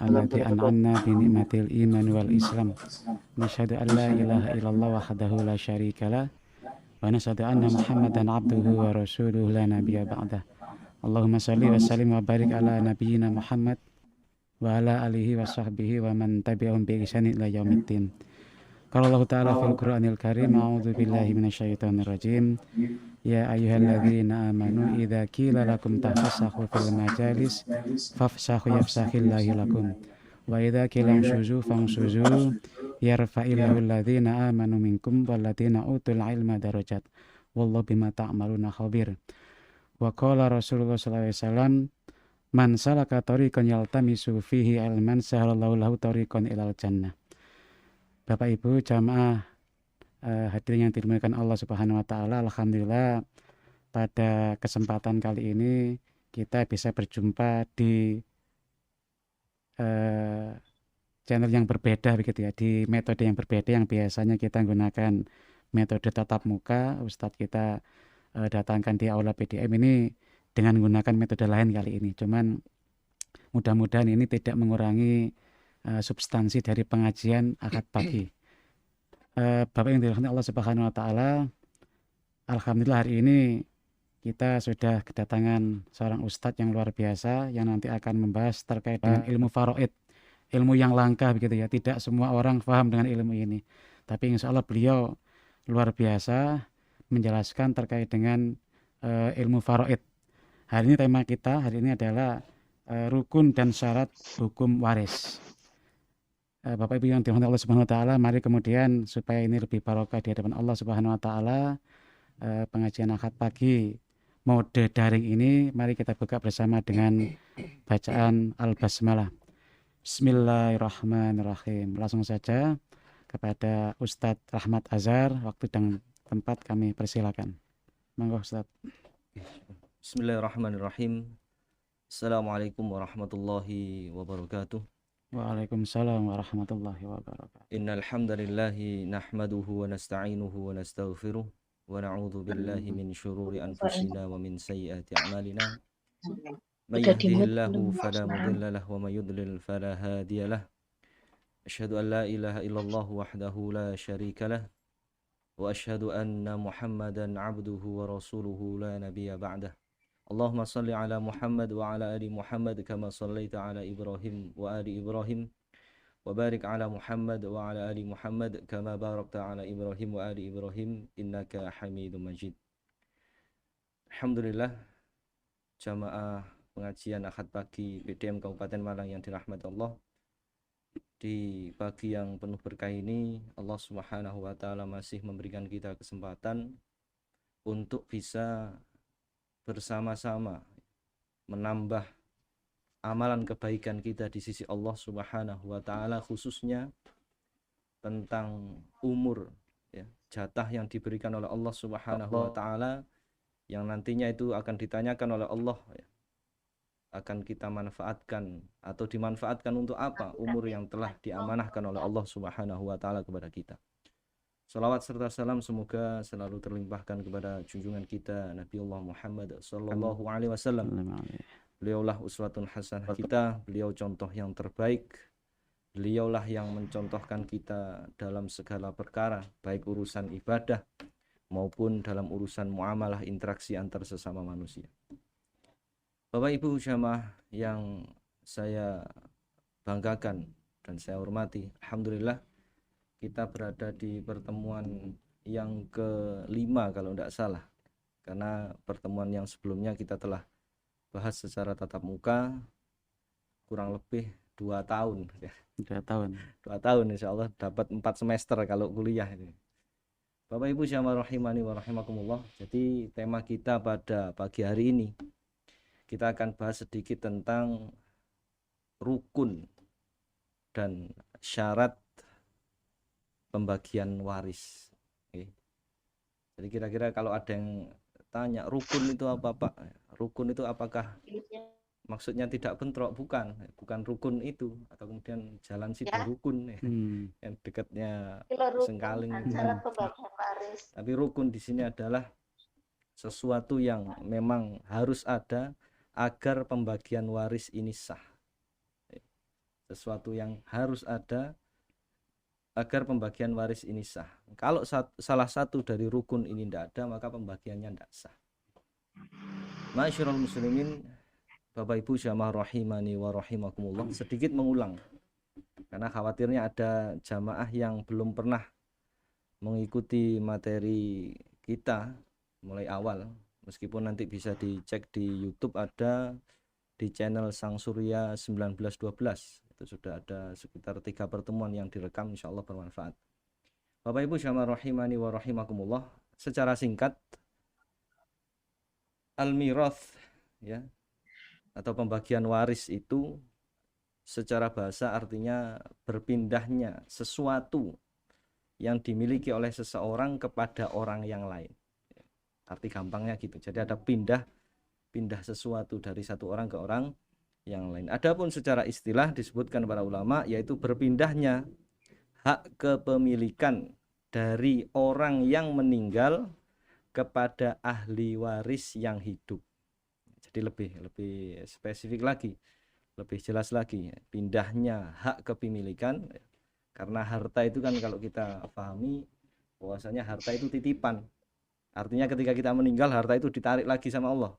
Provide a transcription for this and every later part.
الذي أنعمنا بنعمة الإيمان والإسلام نشهد أن لا إله إلا الله وحده لا شريك له ونشهد أن محمدا عبده ورسوله لا نبي بعده اللهم صل وسلم وبارك على نبينا محمد وعلى آله وصحبه ومن تبعهم بإحسان إلى يوم الدين. قال الله تعالى في القرآن الكريم أعوذ بالله من الشيطان الرجيم يا أيها الذين آمنوا إذا قيل لكم تفسحوا في المجالس فافسحوا يفسح الله لكم وإذا قيل انشزوا فانشزوا يرفع الله الذين آمنوا منكم والذين أوتوا العلم درجات والله بما تعملون خبير. وقال رسول الله صلى الله عليه وسلم man salaka tariqan yaltamisu fihi ilman sahalallahu lahu tariqan ilal jannah. Bapak Ibu jamaah hadirin yang dimuliakan Allah Subhanahu wa taala, alhamdulillah pada kesempatan kali ini kita bisa berjumpa di channel yang berbeda begitu ya, di metode yang berbeda yang biasanya kita gunakan metode tatap muka. Ustadz kita datangkan di aula PDM ini dengan menggunakan metode lain kali ini. Cuman mudah-mudahan ini tidak mengurangi substansi dari pengajian akad pagi. Bapak yang dirahmati Allah Subhanahu wa taala, alhamdulillah hari ini kita sudah kedatangan seorang ustadz yang luar biasa yang nanti akan membahas terkait dengan ilmu faraid, ilmu yang langka begitu ya. Tidak semua orang paham dengan ilmu ini, tapi insya Allah beliau luar biasa menjelaskan terkait dengan ilmu faraid. Hari ini tema kita hari ini adalah rukun dan syarat hukum waris. Bapak Ibu yang dirahmati Allah Subhanahu wa taala, mari kemudian supaya ini lebih barokah di hadapan Allah Subhanahu wa taala, pengajian akad pagi mode daring ini mari kita buka bersama dengan bacaan Al-Basmalah. Bismillahirrahmanirrahim. Langsung saja kepada Ustadz Rahmat Azhar, waktu dan tempat kami persilakan. Monggo Ustadz. Bismillahirrahmanirrahim. Assalamualaikum warahmatullahi wabarakatuh. Waalaikumsalam warahmatullahi wabarakatuh. Innal hamdalillahi nahmaduhu wa nasta'inuhu wa nastaghfiruh wa na'udzu billahi min syururi anfusina wa min sayyiati a'malina. May yahdihillahu fala mudilla lahu wa may yudlil fala hadiyalah. Asyhadu an la ilaha illallah wahdahu la syarika lah wa asyhadu anna Muhammadan 'abduhu wa rasuluhu la nabiyya ba'dah. Allahumma salli ala Muhammad wa ala ali Muhammad kama sallaita ala Ibrahim wa ali Ibrahim wa barik ala Muhammad wa ala ali Muhammad kama barakta ala Ibrahim wa ali Ibrahim innaka Hamidum Majid. Alhamdulillah jamaah pengajian akad pagi PDM Kabupaten Malang yang dirahmati Allah. Di pagi yang penuh berkah ini Allah Subhanahu wa taala masih memberikan kita kesempatan untuk bisa bersama-sama menambah amalan kebaikan kita di sisi Allah Subhanahu wa taala, khususnya tentang umur ya, jatah yang diberikan oleh Allah Subhanahu wa taala yang nantinya itu akan ditanyakan oleh Allah ya, akan kita manfaatkan atau dimanfaatkan untuk apa umur yang telah diamanahkan oleh Allah Subhanahu wa taala kepada kita. Salawat serta salam semoga selalu terlimpahkan kepada junjungan kita Nabiullah Muhammad sallallahu alaihi wasallam. Beliaulah uswatun hasanah kita, beliau contoh yang terbaik. Beliaulah yang mencontohkan kita dalam segala perkara, baik urusan ibadah maupun dalam urusan muamalah interaksi antar sesama manusia. Bapak Ibu jamaah yang saya banggakan dan saya hormati, alhamdulillah kita berada di pertemuan yang kelima kalau tidak salah, karena pertemuan yang sebelumnya kita telah bahas secara tatap muka kurang lebih 2 tahun ya. 2 tahun. 2 tahun insya Allah dapat 4 semester kalau kuliah ini. Bapak Ibu jamaah rahimani wa rahimakumullah. Jadi tema kita pada pagi hari ini kita akan bahas sedikit tentang rukun dan syarat pembagian waris. Oke. Jadi kira-kira kalau ada yang tanya rukun itu apa Pak? Rukun itu apakah maksudnya tidak bentrok? Bukan rukun itu, atau kemudian jalan situ ya. Rukun yang dekatnya Sengkaling. Tapi rukun di sini adalah sesuatu yang memang harus ada agar pembagian waris ini sah. sesuatu yang harus ada agar pembagian waris ini sah. Kalau salah satu dari rukun ini tidak ada, maka pembagiannya tidak sah. Ma'asyiral muslimin, Bapak Ibu jamaah rahimani wa rahimakumullah, sedikit mengulang karena khawatirnya ada jamaah yang belum pernah mengikuti materi kita mulai awal. Meskipun nanti bisa dicek di YouTube, ada di channel Sang Surya 1912. Itu sudah ada sekitar 3 pertemuan yang direkam, insya Allah bermanfaat. Bapak Ibu jamaah rahimani wa rahimakumullah, secara singkat, al-mirath ya, atau pembagian waris itu secara bahasa artinya berpindahnya sesuatu yang dimiliki oleh seseorang kepada orang yang lain. Arti gampangnya gitu. Jadi ada pindah sesuatu dari satu orang ke orang yang lain. Adapun secara istilah disebutkan para ulama, yaitu berpindahnya hak kepemilikan dari orang yang meninggal kepada ahli waris yang hidup. Jadi lebih spesifik lagi, lebih jelas lagi, pindahnya hak kepemilikan, karena harta itu kan kalau kita pahami bahwasanya harta itu titipan. Artinya ketika kita meninggal, harta itu ditarik lagi sama Allah.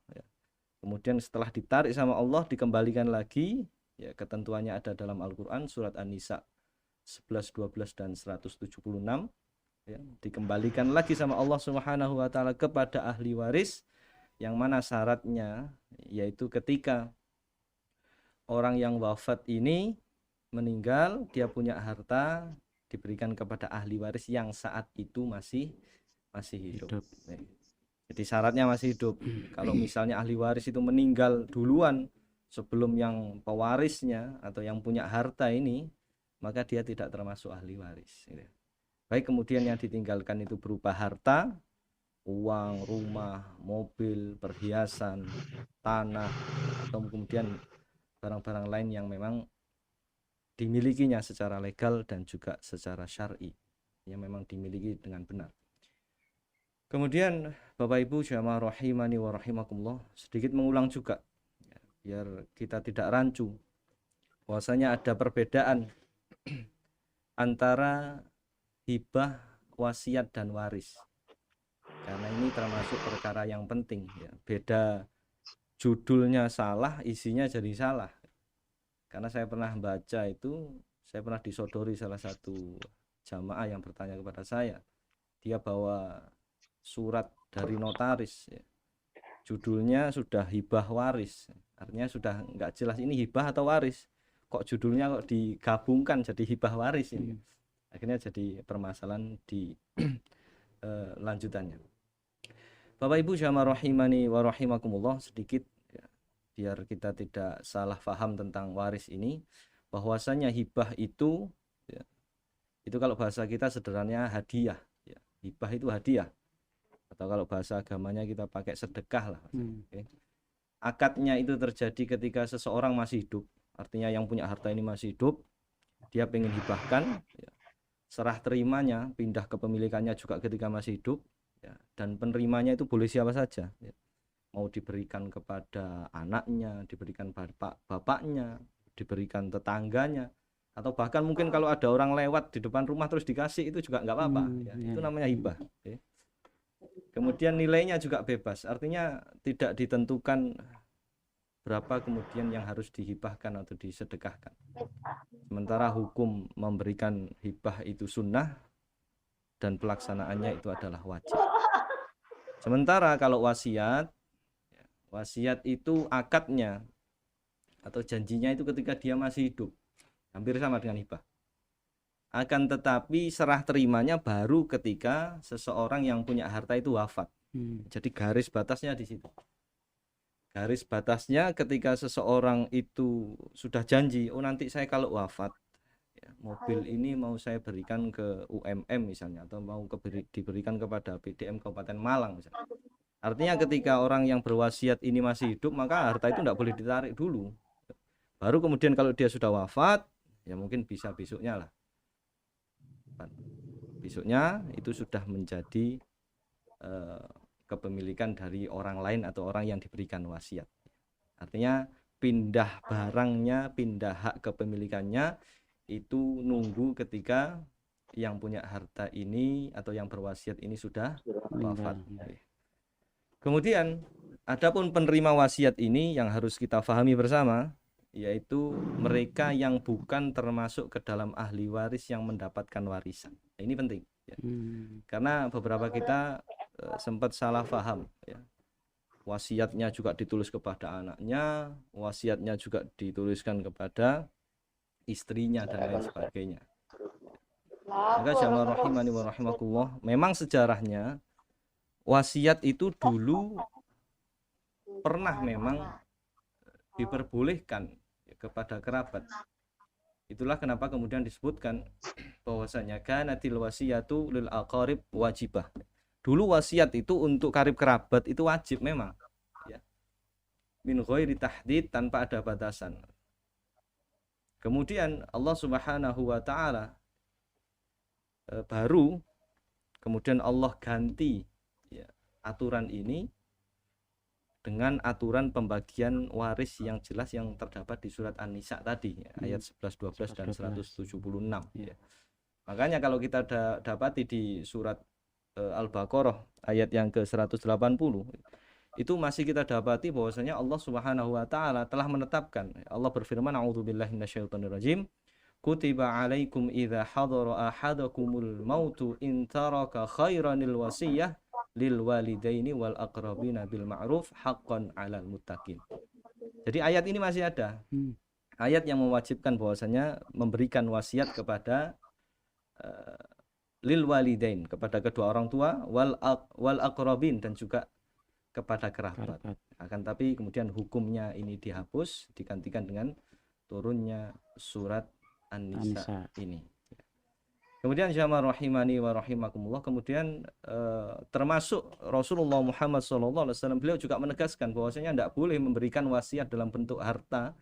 Kemudian setelah ditarik sama Allah, dikembalikan lagi. Ya, ketentuannya ada dalam Al-Quran, surat An-Nisa 11, 12, dan 176. Ya, dikembalikan lagi sama Allah Subhanahu wa Ta'ala kepada ahli waris, yang mana syaratnya yaitu ketika orang yang wafat ini meninggal, dia punya harta diberikan kepada ahli waris yang saat itu masih hidup. Jadi syaratnya masih hidup. Kalau misalnya ahli waris itu meninggal duluan sebelum yang pewarisnya atau yang punya harta ini, maka dia tidak termasuk ahli waris. Baik kemudian yang ditinggalkan itu berupa harta, uang, rumah, mobil, perhiasan, tanah, atau kemudian barang-barang lain yang memang dimilikinya secara legal dan juga secara syar'i, yang memang dimiliki dengan benar. Kemudian Bapak Ibu jamaah rahimani wa rahimakumullah, sedikit mengulang juga biar kita tidak rancu bahwasanya ada perbedaan antara hibah, wasiat, dan waris. Karena ini termasuk perkara yang penting ya. Beda judulnya salah, isinya jadi salah. Karena saya pernah baca itu, saya pernah disodori salah satu jamaah yang bertanya kepada saya. Dia bawa surat dari notaris ya. Judulnya sudah hibah waris. Artinya sudah nggak jelas ini hibah atau waris. Kok judulnya kok digabungkan jadi hibah waris ini. Akhirnya jadi permasalahan di lanjutannya. Bapak Ibu jamaah rahimani wa rahimakumullah, sedikit ya, biar kita tidak salah paham tentang waris ini, bahwasanya hibah itu ya, itu kalau bahasa kita sederhananya hadiah ya. Hibah itu hadiah, atau kalau bahasa agamanya kita pakai sedekah lah. Okay. Akadnya itu terjadi ketika seseorang masih hidup, artinya yang punya harta ini masih hidup, dia pengen hibahkan ya. Serah terimanya, pindah kepemilikannya juga ketika masih hidup ya. Dan penerimanya itu boleh siapa saja ya. Mau diberikan kepada anaknya, diberikan bapaknya, diberikan tetangganya, atau bahkan mungkin kalau ada orang lewat di depan rumah terus dikasih, itu juga nggak apa-apa ya. Itu namanya hibah ya. Kemudian nilainya juga bebas, artinya tidak ditentukan berapa kemudian yang harus dihibahkan atau disedekahkan. Sementara hukum memberikan hibah itu sunnah dan pelaksanaannya itu adalah wajib. Sementara kalau wasiat itu akadnya atau janjinya itu ketika dia masih hidup, hampir sama dengan hibah. Akan tetapi serah terimanya baru ketika seseorang yang punya harta itu wafat. Jadi garis batasnya di situ. Garis batasnya ketika seseorang itu sudah janji, oh nanti saya kalau wafat ya, mobil ini mau saya berikan ke UMM misalnya, atau mau diberikan kepada PDM Kabupaten Malang misalnya. Artinya ketika orang yang berwasiat ini masih hidup, maka harta itu tidak boleh ditarik dulu. Baru kemudian kalau dia sudah wafat, ya mungkin bisa besoknya lah. Besoknya itu sudah menjadi kepemilikan dari orang lain atau orang yang diberikan wasiat. Artinya pindah barangnya, pindah hak kepemilikannya itu nunggu ketika yang punya harta ini atau yang berwasiat ini sudah wafat. Kemudian adapun penerima wasiat ini yang harus kita pahami bersama, yaitu mereka yang bukan termasuk ke dalam ahli waris yang mendapatkan warisan. Ini penting ya. Karena beberapa kita sempat salah paham ya. Wasiatnya juga ditulis kepada anaknya, wasiatnya juga dituliskan kepada istrinya dan lain sebagainya. Maka jamaah rahimani wa rahimakumullah, memang sejarahnya wasiat itu dulu pernah memang diperbolehkan kepada kerabat. Itulah kenapa kemudian disebutkan bahwasanya kanatil wasiyatu lil aqarib wajibah. Dulu wasiat itu untuk karib kerabat itu wajib memang ya. Min ghairi tahdid, tanpa ada batasan. Kemudian Allah Subhanahu wa taala baru kemudian Allah ganti ya, aturan ini dengan aturan pembagian waris yang jelas yang terdapat di surat An-Nisa tadi ya, ayat 11, 12 dan 176 ya. Makanya kalau kita dapati di surat Al-Baqarah ayat yang ke-180 itu masih kita dapati bahwasanya Allah Subhanahu wa taala telah menetapkan. Allah berfirman, a'udzubillahi minasyaitonirrajim, kutiba alaikum idza hadara ahadakumul mautu in taraka khairanil wasiyah lil walidaini wal aqrabina bil ma'ruf haqqan 'alal muttaqin. Jadi ayat ini masih ada. Ayat yang mewajibkan bahwasanya memberikan wasiat kepada lil walidain, kepada kedua orang tua, wal aqrabin, dan juga kepada kerabat. Akan tapi kemudian hukumnya ini dihapus, digantikan dengan turunnya surat An-Nisa ini. Kemudian jamaah rahimani wa rahimakumullah, kemudian termasuk Rasulullah Muhammad SAW, beliau juga menegaskan bahwasanya tidak boleh memberikan wasiat dalam bentuk harta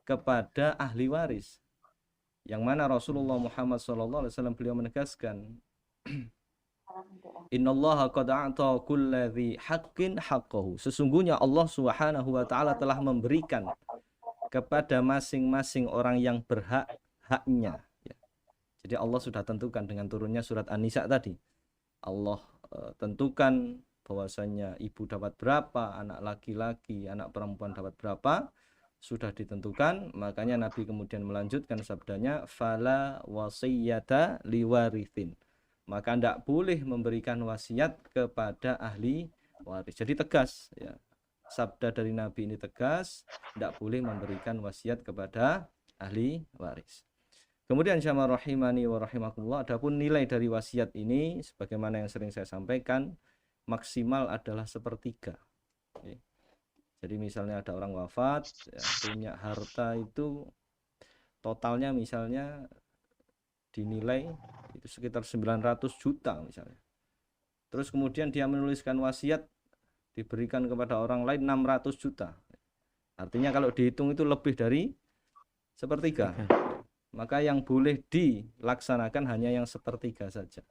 kepada ahli waris. Yang mana Rasulullah Muhammad SAW beliau menegaskan, Innallaha qad a'ta kulli dzi haqqin haqqahu. Sesungguhnya Allah Subhanahu wa taala telah memberikan kepada masing-masing orang yang berhak haknya. Ya. Jadi Allah sudah tentukan dengan turunnya surat An-Nisa tadi. Allah tentukan bahwasanya ibu dapat berapa, anak laki-laki, anak perempuan dapat berapa, sudah ditentukan. Makanya Nabi kemudian melanjutkan sabdanya, fala wasiyata liwarithin. Maka tidak boleh memberikan wasiat kepada ahli waris. Jadi tegas ya. Sabda dari Nabi ini tegas, tidak boleh memberikan wasiat kepada ahli waris. Kemudian jamaah rahimani wa rahimakumullah, adapun nilai dari wasiat ini sebagaimana yang sering saya sampaikan, maksimal adalah sepertiga. Jadi misalnya ada orang wafat ya, punya harta itu totalnya misalnya dinilai itu sekitar 900 juta misalnya. Terus kemudian dia menuliskan wasiat diberikan kepada orang lain 600 juta. Artinya kalau dihitung itu lebih dari sepertiga. Maka yang boleh dilaksanakan hanya yang sepertiga saja.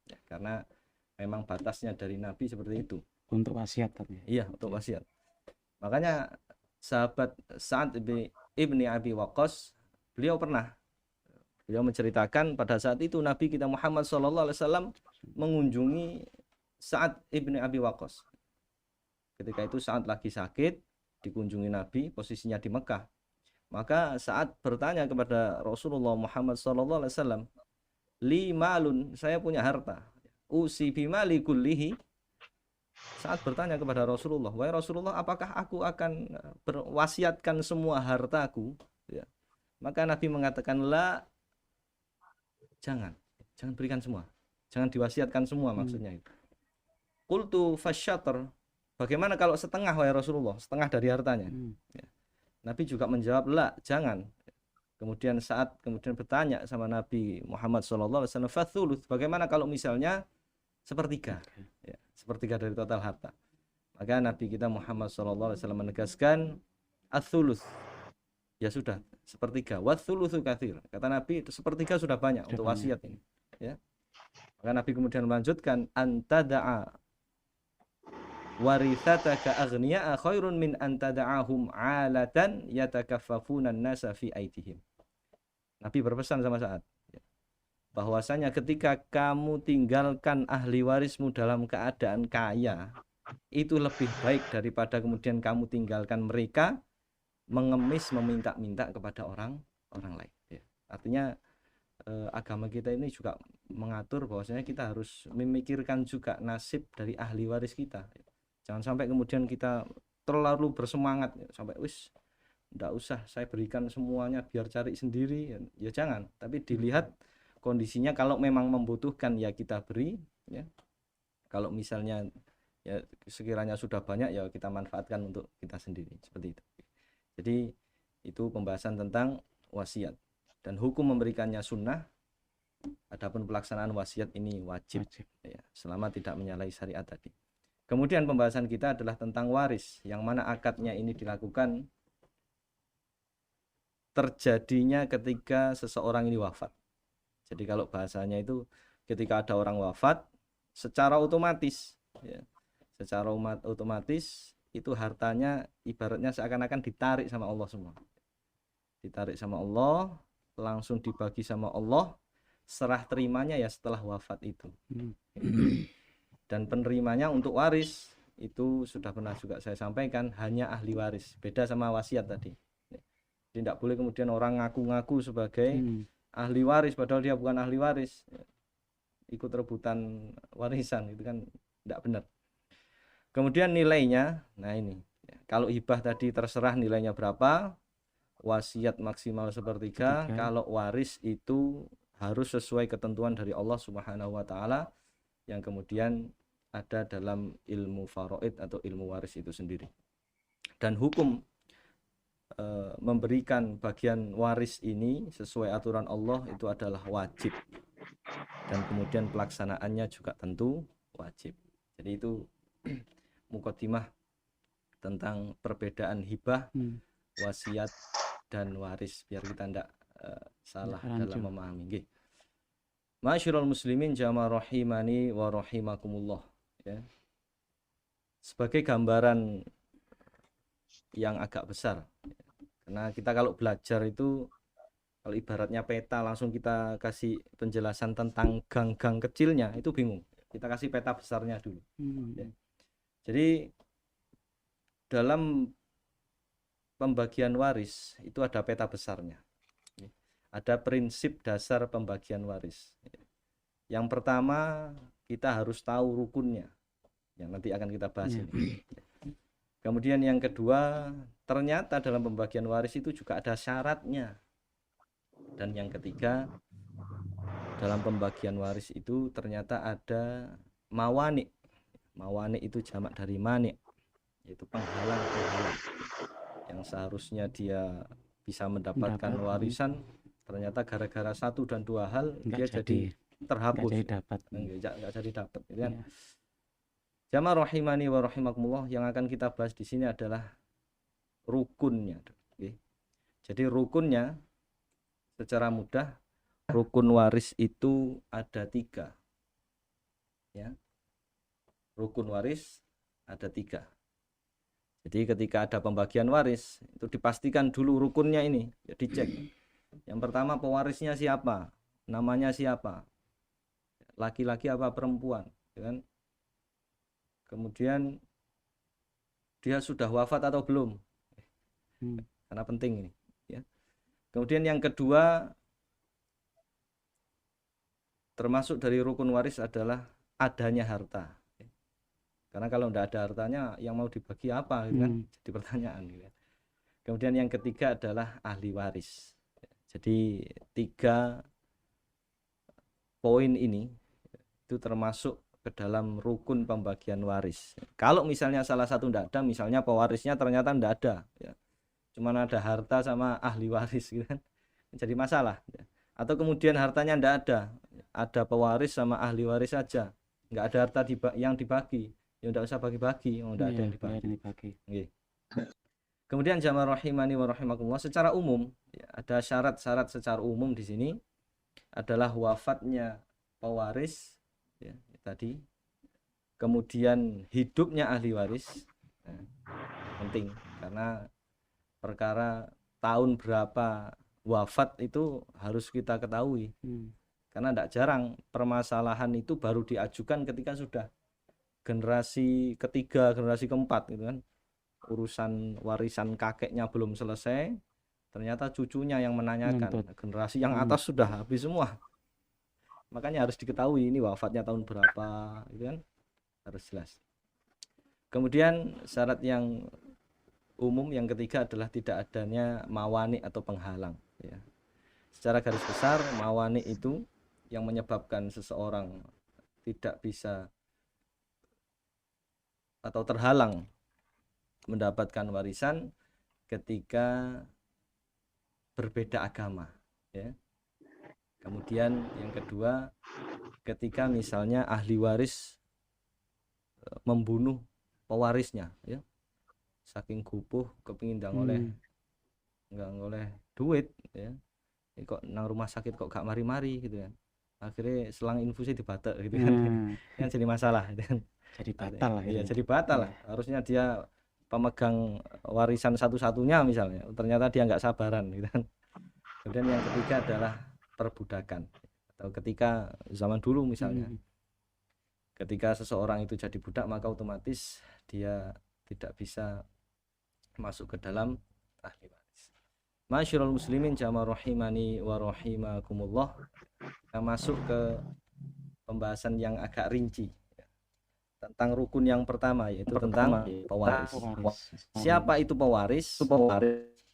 Ya, karena memang batasnya dari Nabi seperti itu. Untuk wasiat katanya. Iya, untuk wasiat. Makanya sahabat Sa'ad ibni Abi Waqqas, beliau menceritakan pada saat itu Nabi kita Muhammad SAW mengunjungi Sa'ad ibni Abi Waqqas. Ketika itu Sa'ad lagi sakit, dikunjungi Nabi, posisinya di Mekah. Maka Sa'ad bertanya kepada Rasulullah Muhammad SAW, li malun, saya punya harta, usi bimali kullihi. Saat bertanya kepada Rasulullah, wahai Rasulullah, apakah aku akan berwasiatkan semua hartaku? Ya. Maka Nabi mengatakan, la, jangan berikan semua, jangan diwasiatkan semua, maksudnya itu. Qultu fasyatr, bagaimana kalau setengah wahai Rasulullah, setengah dari hartanya? Ya. Nabi juga menjawab, la, jangan. Kemudian saat bertanya sama Nabi Muhammad SAW, fathuluth, bagaimana kalau misalnya sepertiga, ya, sepertiga dari total harta. Maka Nabi kita Muhammad SAW menegaskan ats-tsuluts, ya sudah sepertiga, wat-tsulutsu katsir. Kata Nabi itu sepertiga sudah banyak untuk wasiat ini, ya. Maka Nabi kemudian melanjutkan antada'a warithataka aghniya'a khairun min an tad'ahum 'alatan yatakaffafuna an-nasa fi aidihim. Nabi berpesan sama Sa'ad bahwasanya ketika kamu tinggalkan ahli warismu dalam keadaan kaya, itu lebih baik daripada kemudian kamu tinggalkan mereka mengemis meminta-minta kepada orang lain. Artinya agama kita ini juga mengatur bahwasanya kita harus memikirkan juga nasib dari ahli waris kita. Jangan sampai kemudian kita terlalu bersemangat sampai enggak usah saya berikan semuanya biar cari sendiri, ya jangan. Tapi dilihat kondisinya, kalau memang membutuhkan ya kita beri, ya. Kalau misalnya ya sekiranya sudah banyak ya kita manfaatkan untuk kita sendiri, seperti itu. Jadi itu pembahasan tentang wasiat, dan hukum memberikannya sunnah, adapun pelaksanaan wasiat ini wajib. Ya, selama tidak menyalahi syariat tadi. Kemudian pembahasan kita adalah tentang waris, yang mana akadnya ini dilakukan terjadinya ketika seseorang ini wafat. Jadi kalau bahasanya itu ketika ada orang wafat, secara otomatis ya, itu hartanya ibaratnya seakan-akan ditarik sama Allah semua. Ditarik sama Allah, langsung dibagi sama Allah, serah terimanya ya setelah wafat itu. Dan penerimanya untuk waris itu sudah pernah juga saya sampaikan, hanya ahli waris. Beda sama wasiat tadi. Jadi tidak boleh kemudian orang ngaku-ngaku sebagai ahli waris padahal dia bukan ahli waris, ikut rebutan warisan, itu kan tidak benar. Kemudian nilainya, nah ini kalau hibah tadi terserah nilainya berapa, wasiat maksimal sepertiga, kalau waris itu harus sesuai ketentuan dari Allah Subhanahu wa taala yang kemudian ada dalam ilmu faraid atau ilmu waris itu sendiri. Dan hukum memberikan bagian waris ini sesuai aturan Allah itu adalah wajib, dan kemudian pelaksanaannya juga tentu wajib. Jadi itu mukaddimah tentang perbedaan hibah, wasiat dan waris, biar kita tidak salah dalam memahami. Ma'asyiral muslimin jamaah rahimani wa rahimakumullah, ya. Sebagai gambaran yang agak besar, karena kita kalau belajar itu, kalau ibaratnya peta langsung kita kasih penjelasan tentang gang-gang kecilnya itu bingung, kita kasih peta besarnya dulu. Ya. Jadi dalam pembagian waris itu ada peta besarnya, ada prinsip dasar pembagian waris. Yang pertama kita harus tahu rukunnya, yang nanti akan kita bahas ini. Kemudian yang kedua, ternyata dalam pembagian waris itu juga ada syaratnya. Dan yang ketiga, dalam pembagian waris itu ternyata ada mawani. Mawani itu jamak dari mani, yaitu penghalang-penghalang. Yang seharusnya dia bisa mendapatkan warisan, ternyata gara-gara satu dan dua hal dia jadi terhapus. Nggak jadi dapat. Gitu kan? Jamaah rahimani wa rahimakumullah, yang akan kita bahas di sini adalah rukunnya. Jadi rukunnya secara mudah, rukun waris itu ada 3. Ya. Rukun waris ada 3. Jadi ketika ada pembagian waris itu dipastikan dulu rukunnya ini, ya dicek. Yang pertama, pewarisnya siapa, namanya siapa, laki-laki apa perempuan, ya kan? Kemudian dia sudah wafat atau belum, karena penting ini, ya. Kemudian yang kedua, termasuk dari rukun waris adalah adanya harta, karena kalau tidak ada hartanya yang mau dibagi apa, gitu kan? Jadi pertanyaan, gitu. Kemudian yang ketiga adalah ahli waris. Jadi 3 poin ini itu termasuk ke dalam rukun pembagian waris. Kalau misalnya salah satu tidak ada, misalnya pewarisnya ternyata tidak ada, ya, cuma ada harta sama ahli waris, gitu kan, jadi masalah. Ya. Atau kemudian hartanya tidak ada pewaris sama ahli waris saja, nggak ada harta yang dibagi, ya tidak usah bagi-bagi, tidak ada yang dibagi. Okay. Kemudian jamaah rahimani wa rahimakumullah, secara umum ya, ada syarat-syarat secara umum di sini adalah wafatnya pewaris, ya, tadi, kemudian hidupnya ahli waris. Nah, penting karena perkara tahun berapa wafat itu harus kita ketahui. Karena tidak jarang permasalahan itu baru diajukan ketika sudah generasi ketiga, generasi keempat gitu kan. Urusan warisan kakeknya belum selesai, ternyata cucunya yang menanyakan. Generasi yang atas sudah habis semua. Makanya harus diketahui ini wafatnya tahun berapa gitu kan. Harus jelas. Kemudian syarat yang umum yang ketiga adalah tidak adanya mawani atau penghalang ya. Secara garis besar mawani itu yang menyebabkan seseorang tidak bisa atau terhalang mendapatkan warisan ketika berbeda agama ya. Kemudian yang kedua, ketika misalnya ahli waris membunuh pewarisnya ya, saking gupuh kepingin nggak ngoleh duit ya, ini kok nang rumah sakit kok gak mari-mari gitu kan, akhirnya selang infusnya dibatal gitu kan. Kan jadi masalah gitu kan. Jadi batal lah ya, jadi batal lah. Harusnya dia pemegang warisan satu-satunya misalnya, ternyata dia nggak sabaran gitu kan. Kemudian yang ketiga adalah perbudakan, atau ketika zaman dulu misalnya ketika seseorang itu jadi budak maka otomatis dia tidak bisa masuk ke dalam ahli waris. Masyarul muslimin jamaah rahimani wa rahimakumullah. Kita masuk ke pembahasan yang agak rinci tentang rukun yang pertama, yaitu tentang pewaris. Siapa itu pewaris?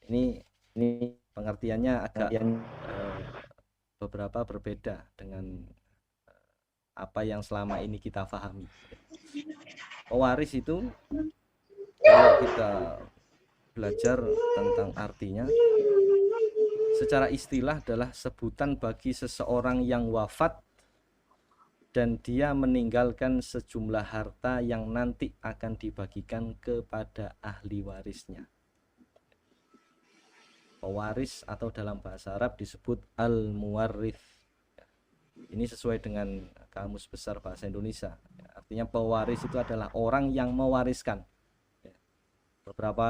Ini pengertiannya agak beberapa berbeda dengan apa yang selama ini kita pahami. Pewaris itu kalau kita belajar tentang artinya, secara istilah adalah sebutan bagi seseorang yang wafat dan dia meninggalkan sejumlah harta yang nanti akan dibagikan kepada ahli warisnya. Pewaris atau dalam bahasa Arab disebut al-muwarrith. Ini sesuai dengan Kamus Besar Bahasa Indonesia. Artinya pewaris itu adalah orang yang mewariskan. Beberapa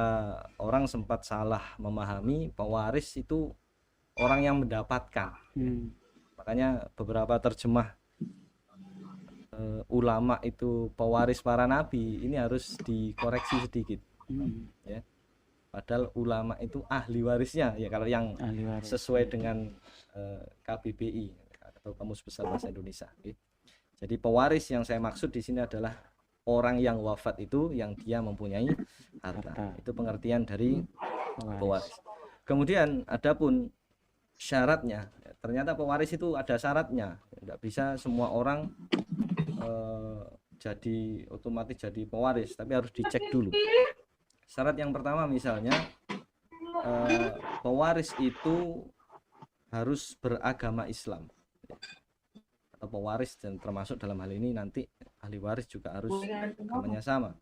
orang sempat salah memahami pewaris itu orang yang mendapatkan. Makanya beberapa terjemah ulama itu pewaris para nabi, ini harus dikoreksi sedikit. Ya. Padahal ulama itu ahli warisnya ya, kalau yang sesuai dengan KBBI atau Kamus Besar Bahasa Indonesia. Jadi pewaris yang saya maksud di sini adalah orang yang wafat itu yang dia mempunyai harta. Itu pengertian dari pewaris. Kemudian adapun syaratnya, ternyata pewaris itu ada syaratnya. Tidak bisa semua orang jadi otomatis jadi pewaris, tapi harus dicek dulu. Syarat yang pertama misalnya pewaris itu harus beragama Islam, atau pewaris, dan termasuk dalam hal ini nanti ahli waris juga harus agamanya sama.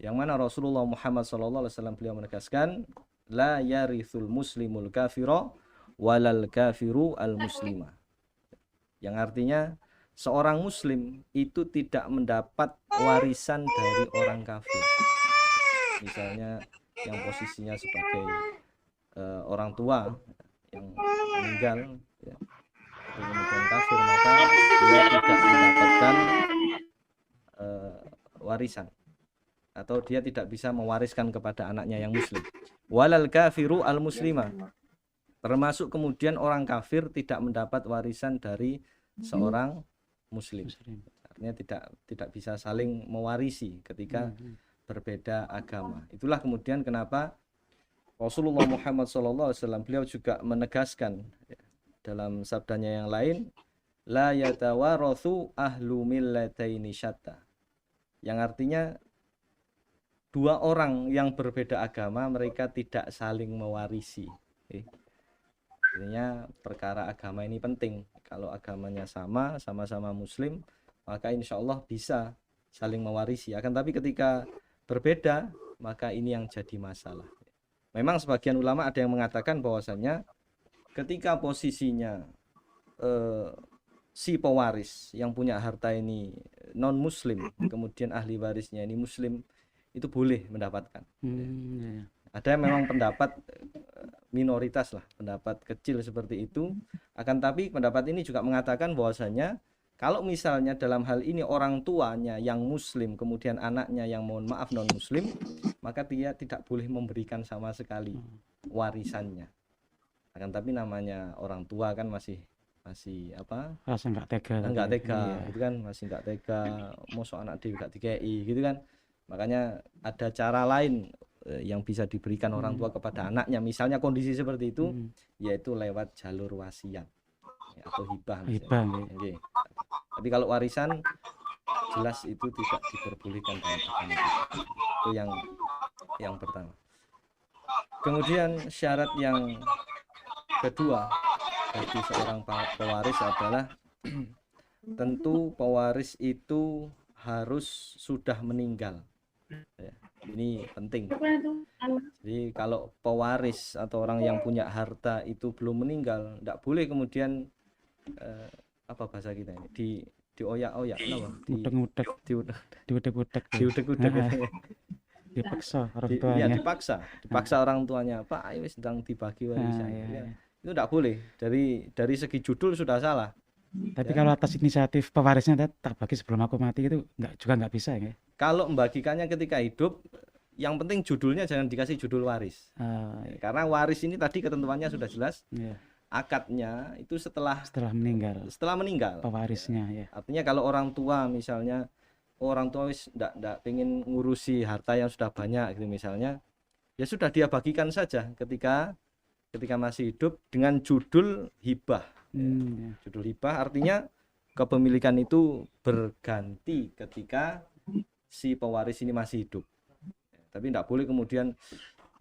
Yang mana Rasulullah Muhammad SAW beliau menegaskan, la yarithul muslimul kafiro walal kafiru al muslima. Yang artinya seorang muslim itu tidak mendapat warisan dari orang kafir. Misalnya yang posisinya sebagai orang tua yang meninggal ya, kemudian kafir, maka dia tidak mendapatkan warisan, atau dia tidak bisa mewariskan kepada anaknya yang muslim. Walal kafiru al muslima, termasuk kemudian orang kafir tidak mendapat warisan dari seorang muslim. Artinya tidak bisa saling mewarisi ketika berbeda agama. Itulah kemudian kenapa Rasulullah Muhammad SAW beliau juga menegaskan dalam sabdanya yang lain, la yatawarathu ahlu millataini syatta, yang artinya dua orang yang berbeda agama mereka tidak saling mewarisi. Artinya perkara agama ini penting. Kalau agamanya sama-sama muslim, maka insya Allah bisa saling mewarisi. Akan tapi ketika berbeda, maka ini yang jadi masalah. Memang sebagian ulama ada yang mengatakan bahwasannya ketika posisinya si pewaris yang punya harta ini non muslim kemudian ahli warisnya ini muslim, itu boleh mendapatkan. Ya. Ada memang pendapat minoritas lah, pendapat kecil seperti itu. Akan tapi pendapat ini juga mengatakan bahwasanya kalau misalnya dalam hal ini orang tuanya yang muslim kemudian anaknya yang mohon maaf non muslim, maka dia tidak boleh memberikan sama sekali warisannya. Akan tapi namanya orang tua kan masih apa, Rasa nggak tega nggak tadi. tega Iya. itu kan, masih nggak tega, mosok anak dia gak dikei gitu kan. Makanya ada cara lain yang bisa diberikan orang tua kepada anaknya, misalnya kondisi seperti itu, yaitu lewat jalur wasiat ya, atau hibah Hibah, misalnya. Oke. Tapi kalau warisan jelas itu tidak diperbolehkan dalam agama kita. Itu yang pertama. Kemudian syarat yang kedua bagi seorang pewaris adalah tentu pewaris itu harus sudah meninggal. Ya, ini penting. Jadi kalau pewaris atau orang yang punya harta itu belum meninggal, tidak boleh kemudian apa bahasa kita ini dioyak-oyak, Utek-utek, diutek-utek, diutek-utek, dipaksa orang ya tuanya. dipaksa orang tuanya, Pak ayo sedang dibagi warisan. Ya. Itu tidak boleh, dari segi judul sudah salah. Tapi kalau atas inisiatif pewarisnya tak bagi sebelum aku mati itu nggak bisa ya. Kalau membagikannya ketika hidup, yang penting judulnya jangan dikasih judul waris. Karena waris ini tadi ketentuannya sudah jelas. Akadnya itu setelah meninggal pewarisnya ya. Artinya kalau orang tua misalnya orang tua tidak pengen ngurusi harta yang sudah banyak gitu misalnya, ya sudah dia bagikan saja ketika masih hidup dengan judul hibah. Judul hibah artinya kepemilikan itu berganti ketika si pewaris ini masih hidup. Tapi tidak boleh kemudian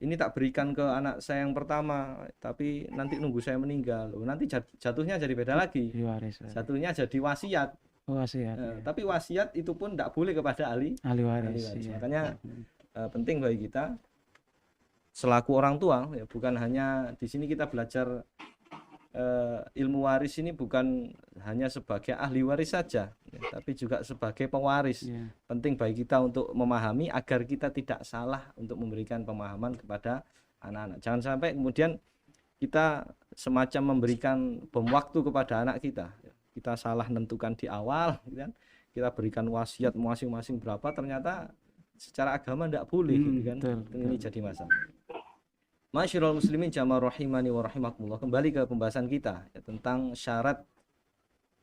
ini tak berikan ke anak saya yang pertama, tapi nanti nunggu saya meninggal. Nanti jatuhnya jadi beda lagi. Jatuhnya jadi wasiat. Wasiat. Tapi wasiat itu pun tidak boleh kepada ahli waris. Iya. Makanya penting bagi kita selaku orang tua, ya, bukan hanya di sini kita belajar ilmu waris ini bukan hanya sebagai ahli waris saja, ya, tapi juga sebagai pewaris. Penting bagi kita untuk memahami agar kita tidak salah untuk memberikan pemahaman kepada anak-anak. Jangan sampai kemudian kita semacam memberikan bom waktu kepada anak kita. Kita salah menentukan di awal, gitu kan? Kita berikan wasiat masing-masing berapa, ternyata secara agama tidak boleh, gitu kan? Ini jadi masalah. Masyarul muslimin jamaah rahimani wa rahimakumullah. Kembali ke pembahasan kita ya, tentang syarat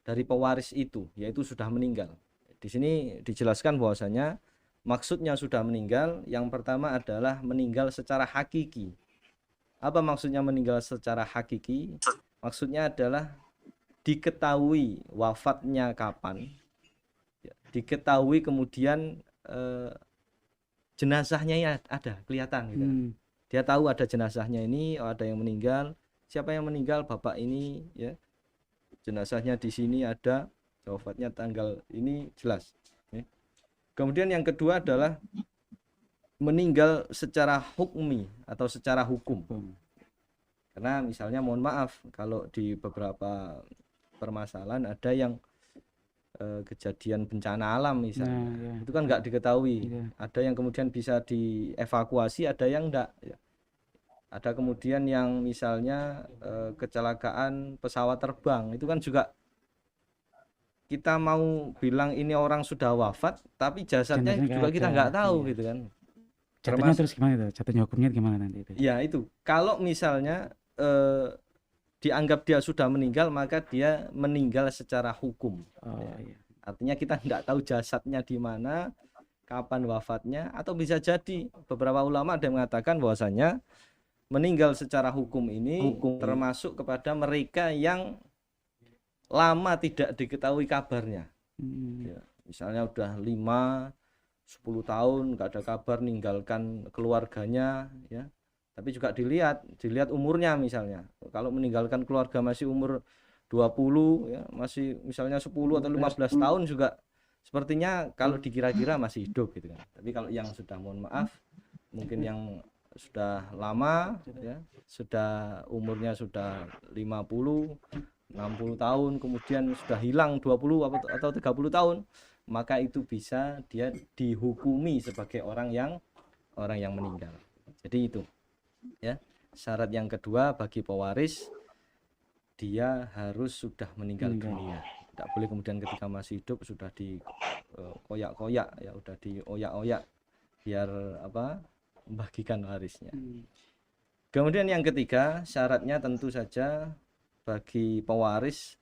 dari pewaris itu, yaitu sudah meninggal. Di sini dijelaskan bahwasanya maksudnya sudah meninggal, yang pertama adalah meninggal secara hakiki. Apa maksudnya meninggal secara hakiki? Maksudnya adalah diketahui wafatnya kapan, ya, diketahui kemudian jenazahnya ya ada kelihatan gitu. Dia tahu ada jenazahnya ini, ada yang meninggal. Siapa yang meninggal? Bapak ini, ya. Jenazahnya di sini ada, wafatnya tanggal ini jelas. Ya. Kemudian yang kedua adalah meninggal secara hukmi atau secara hukum. Karena misalnya mohon maaf kalau di beberapa permasalahan ada yang kejadian bencana alam misalnya, itu kan nggak diketahui. Ada yang kemudian bisa dievakuasi, ada yang enggak. Ada kemudian yang misalnya kecelakaan pesawat terbang, itu kan juga kita mau bilang ini orang sudah wafat, tapi jasadnya juga kita nggak tahu, gitu kan. Jatuhnya terus gimana itu? Jatuhnya hukumnya gimana nanti itu? Ya itu, kalau misalnya dianggap dia sudah meninggal, maka dia meninggal secara hukum. Artinya kita tidak tahu jasadnya di mana, kapan wafatnya, atau bisa jadi beberapa ulama ada yang mengatakan bahwasanya meninggal secara hukum ini termasuk kepada mereka yang lama tidak diketahui kabarnya. Ya, misalnya udah 5-10 tahun nggak ada kabar, ninggalkan keluarganya, ya. Tapi juga dilihat umurnya misalnya. Kalau meninggalkan keluarga masih umur 20 ya, masih misalnya 10 atau 15 tahun juga sepertinya kalau dikira-kira masih hidup gitu kan. Tapi kalau yang sudah mohon maaf mungkin yang sudah lama ya, sudah umurnya sudah 50 60 tahun kemudian sudah hilang 20 atau 30 tahun, maka itu bisa dia dihukumi sebagai orang yang meninggal. Jadi itu ya. Syarat yang kedua bagi pewaris, dia harus sudah meninggal dunia. Tidak boleh kemudian ketika masih hidup sudah dikoyak-koyak ya, udah dioyak-oyak biar membagikan warisnya. Kemudian yang ketiga, syaratnya tentu saja bagi pewaris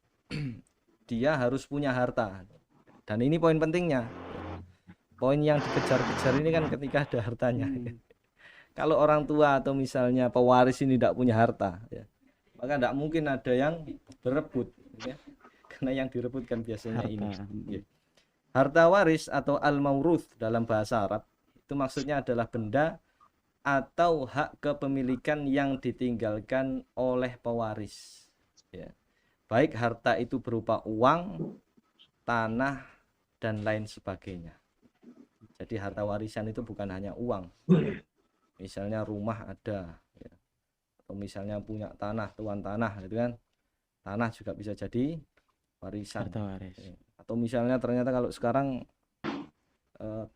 dia harus punya harta. Dan ini poin pentingnya. Poin yang dikejar-kejar ini kan ketika ada hartanya. Kalau orang tua atau misalnya pewaris ini tidak punya harta, ya, maka tidak mungkin ada yang berebut, ya. Karena yang direbut kan biasanya harta. Ini. Ya. Harta waris atau al-mauruth dalam bahasa Arab itu maksudnya adalah benda atau hak kepemilikan yang ditinggalkan oleh pewaris. Ya. Baik harta itu berupa uang, tanah, dan lain sebagainya. Jadi harta warisan itu bukan hanya uang. Misalnya rumah ada, ya. Atau misalnya punya tanah, tuan tanah, gitu kan. Tanah juga bisa jadi warisan. Harta waris. Atau misalnya ternyata kalau sekarang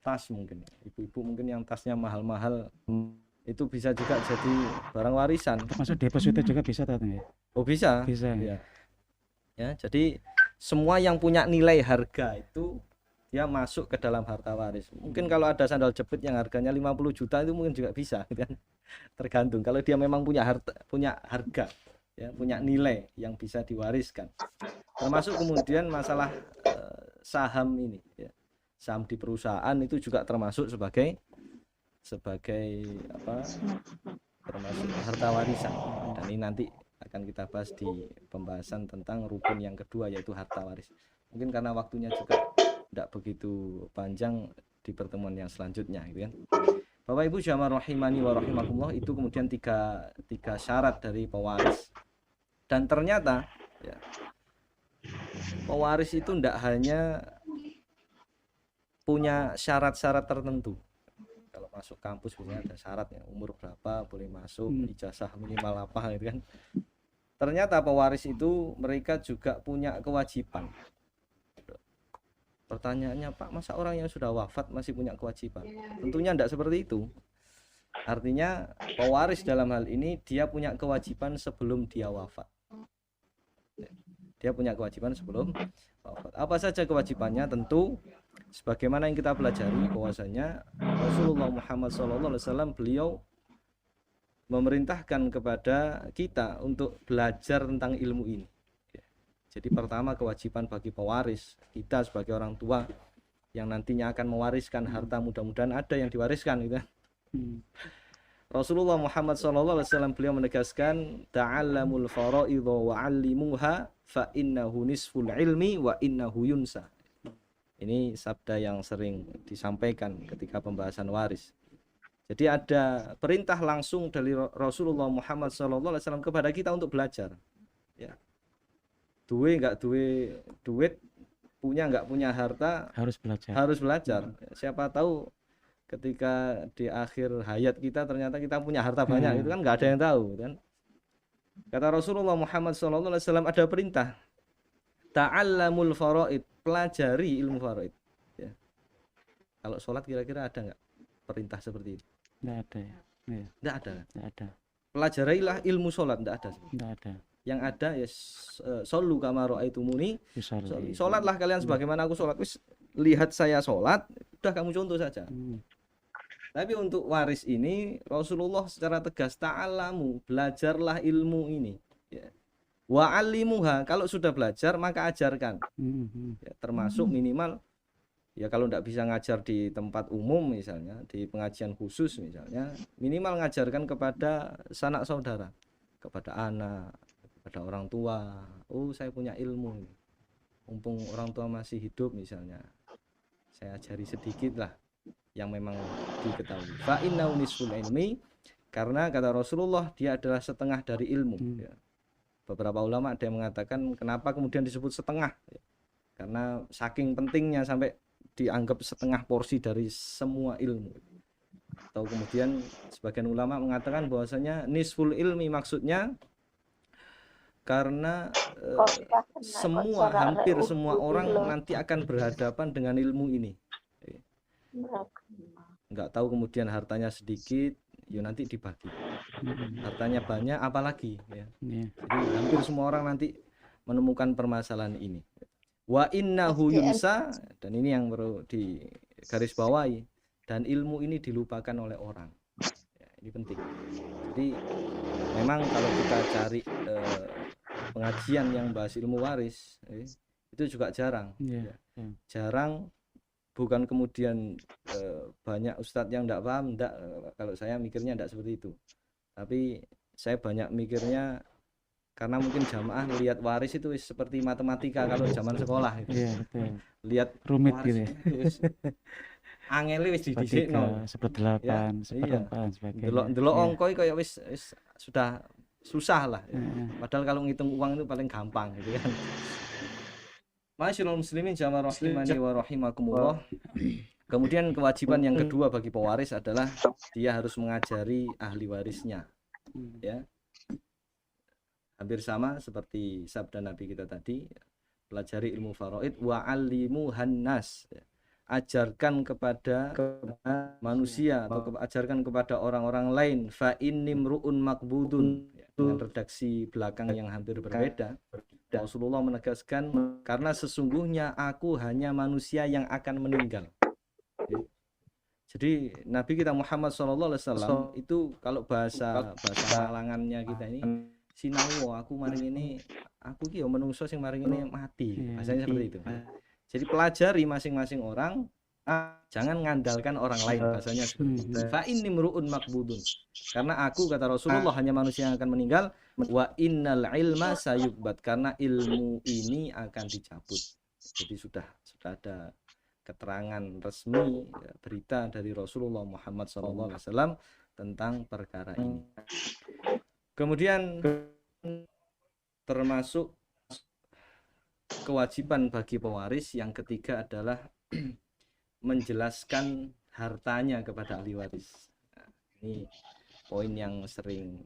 tas mungkin, ibu-ibu mungkin yang tasnya mahal-mahal, itu bisa juga jadi barang warisan. Termasuk deposito juga bisa tadi ya? Oh bisa. Bisa. Ya, jadi semua yang punya nilai harga itu dia masuk ke dalam harta waris. Mungkin kalau ada sandal jepit yang harganya 50 juta itu mungkin juga bisa, kan? Tergantung kalau dia memang punya harga, ya, punya nilai yang bisa diwariskan. Termasuk kemudian masalah saham ini, ya. Saham di perusahaan itu juga termasuk sebagai termasuk harta warisan. Dan ini nanti akan kita bahas di pembahasan tentang rukun yang kedua, yaitu harta waris. Mungkin karena waktunya juga tidak begitu panjang di pertemuan yang selanjutnya, gitu kan. Bapak Ibu jamaah rahimani wa rahimakumullah, itu kemudian tiga syarat dari pewaris. Dan ternyata ya, pewaris itu tidak hanya punya syarat-syarat tertentu. Kalau masuk kampus biasanya ada syaratnya, umur berapa boleh masuk, ijazah minimal apa, gitu kan. Ternyata pewaris itu mereka juga punya kewajiban. Pertanyaannya, Pak, masa orang yang sudah wafat masih punya kewajiban? Tentunya tidak seperti itu. Artinya pewaris dalam hal ini dia punya kewajiban sebelum dia wafat. Dia punya kewajiban sebelum wafat. Apa saja kewajibannya? Tentu sebagaimana yang kita pelajari bahwasanya Rasulullah Muhammad SAW beliau memerintahkan kepada kita untuk belajar tentang ilmu ini. Jadi pertama kewajiban bagi pewaris, kita sebagai orang tua yang nantinya akan mewariskan harta, mudah-mudahan ada yang diwariskan, gitu. Rasulullah Muhammad SAW beliau menegaskan, ta'allamul fara'idha wa 'allimuha fa innahu nisful ilmi wa innahu yunsa. Ini sabda yang sering disampaikan ketika pembahasan waris. Jadi ada perintah langsung dari Rasulullah Muhammad SAW kepada kita untuk belajar. Ya. Duit nggak punya harta harus belajar. Siapa tahu ketika di akhir hayat kita ternyata kita punya harta banyak, itu kan nggak ada yang tahu, kan. Kata Rasulullah Muhammad SAW ada perintah, ta'allamul faraid, pelajari ilmu faraid, ya. Kalau sholat kira-kira ada nggak perintah seperti itu? Nggak ada ya. Nggak ada. Nggak ada. Pelajarilah ilmu sholat, nggak ada. Nggak ada. Yang ada ya shollu kama ra'aitumuni, sholatlah kalian sebagaimana aku sholat. Wis, lihat saya sholat, udah kamu contoh saja. Tapi untuk waris ini Rasulullah secara tegas, ta'alamu, belajarlah ilmu ini, ya. Wa 'allimuha, kalau sudah belajar maka ajarkan, ya, termasuk minimal ya kalau tidak bisa ngajar di tempat umum misalnya, di pengajian khusus misalnya, minimal ngajarkan kepada sanak saudara, kepada anak, kepada orang tua. Oh, saya punya ilmu, mumpung orang tua masih hidup misalnya, saya ajari sedikit lah yang memang diketahui. Fa innahu nisful ilmi, karena kata Rasulullah dia adalah setengah dari ilmu, ya. Beberapa ulama ada yang mengatakan kenapa kemudian disebut setengah, ya. Karena saking pentingnya sampai dianggap setengah porsi dari semua ilmu. Atau kemudian sebagian ulama mengatakan bahwasanya nisful ilmi maksudnya karena hampir semua orang nanti akan berhadapan dengan ilmu ini. Nggak tahu kemudian hartanya sedikit, ya nanti dibagi. Hartanya banyak, apalagi ya. Jadi hampir semua orang nanti menemukan permasalahan ini. Wa innahu yunsa, dan ini yang perlu digarisbawahi, dan ilmu ini dilupakan oleh orang. Ya, ini penting. Jadi memang kalau kita cari pengajian yang bahas ilmu waris, itu juga jarang. Jarang, bukan kemudian banyak ustadz yang tidak paham, enggak. Kalau saya mikirnya tidak seperti itu. Tapi saya banyak mikirnya karena mungkin jamaah lihat waris itu seperti matematika kalau zaman sekolah itu. Lihat rumit waris, gitu ya. Angele wis didhisikno 1/8, 1/4 sebagainya. Delok angka kayak wis sudah susah lah. Padahal kalau ngitung uang itu paling gampang gitu kan. Masyaallah muslimin jamaah rahimani wa rahimakumullah. Kemudian kewajiban yang kedua bagi pewaris adalah dia harus mengajari ahli warisnya. Ya. Hampir sama seperti sabda Nabi kita tadi, pelajari ilmu faraid wa 'allimuhan nas. Ajarkan kepada manusia atau ajarkan kepada orang-orang lain, fa innimru'un maqbudun. Dengan redaksi belakang yang hampir berbeda, Rasulullah menegaskan, karena sesungguhnya aku hanya manusia yang akan meninggal. Jadi Nabi kita Muhammad SAW itu kalau bahasa halangannya kita ini, sinau aku maring ini, aku ki yo menungso sing maring ini mati. Bahasanya seperti itu. Jadi pelajari masing-masing orang, jangan ngandalkan orang lain, bahasanya seperti itu. Fa innimru'un maqbudun. Karena aku, kata Rasulullah, hanya manusia yang akan meninggal. Wa innal ilma sayubbat, karena ilmu ini akan dicabut. Jadi sudah ada keterangan resmi, berita dari Rasulullah Muhammad SAW tentang perkara ini. Kemudian termasuk kewajiban bagi pewaris yang ketiga adalah menjelaskan hartanya kepada ahli waris. Nah, ini poin yang sering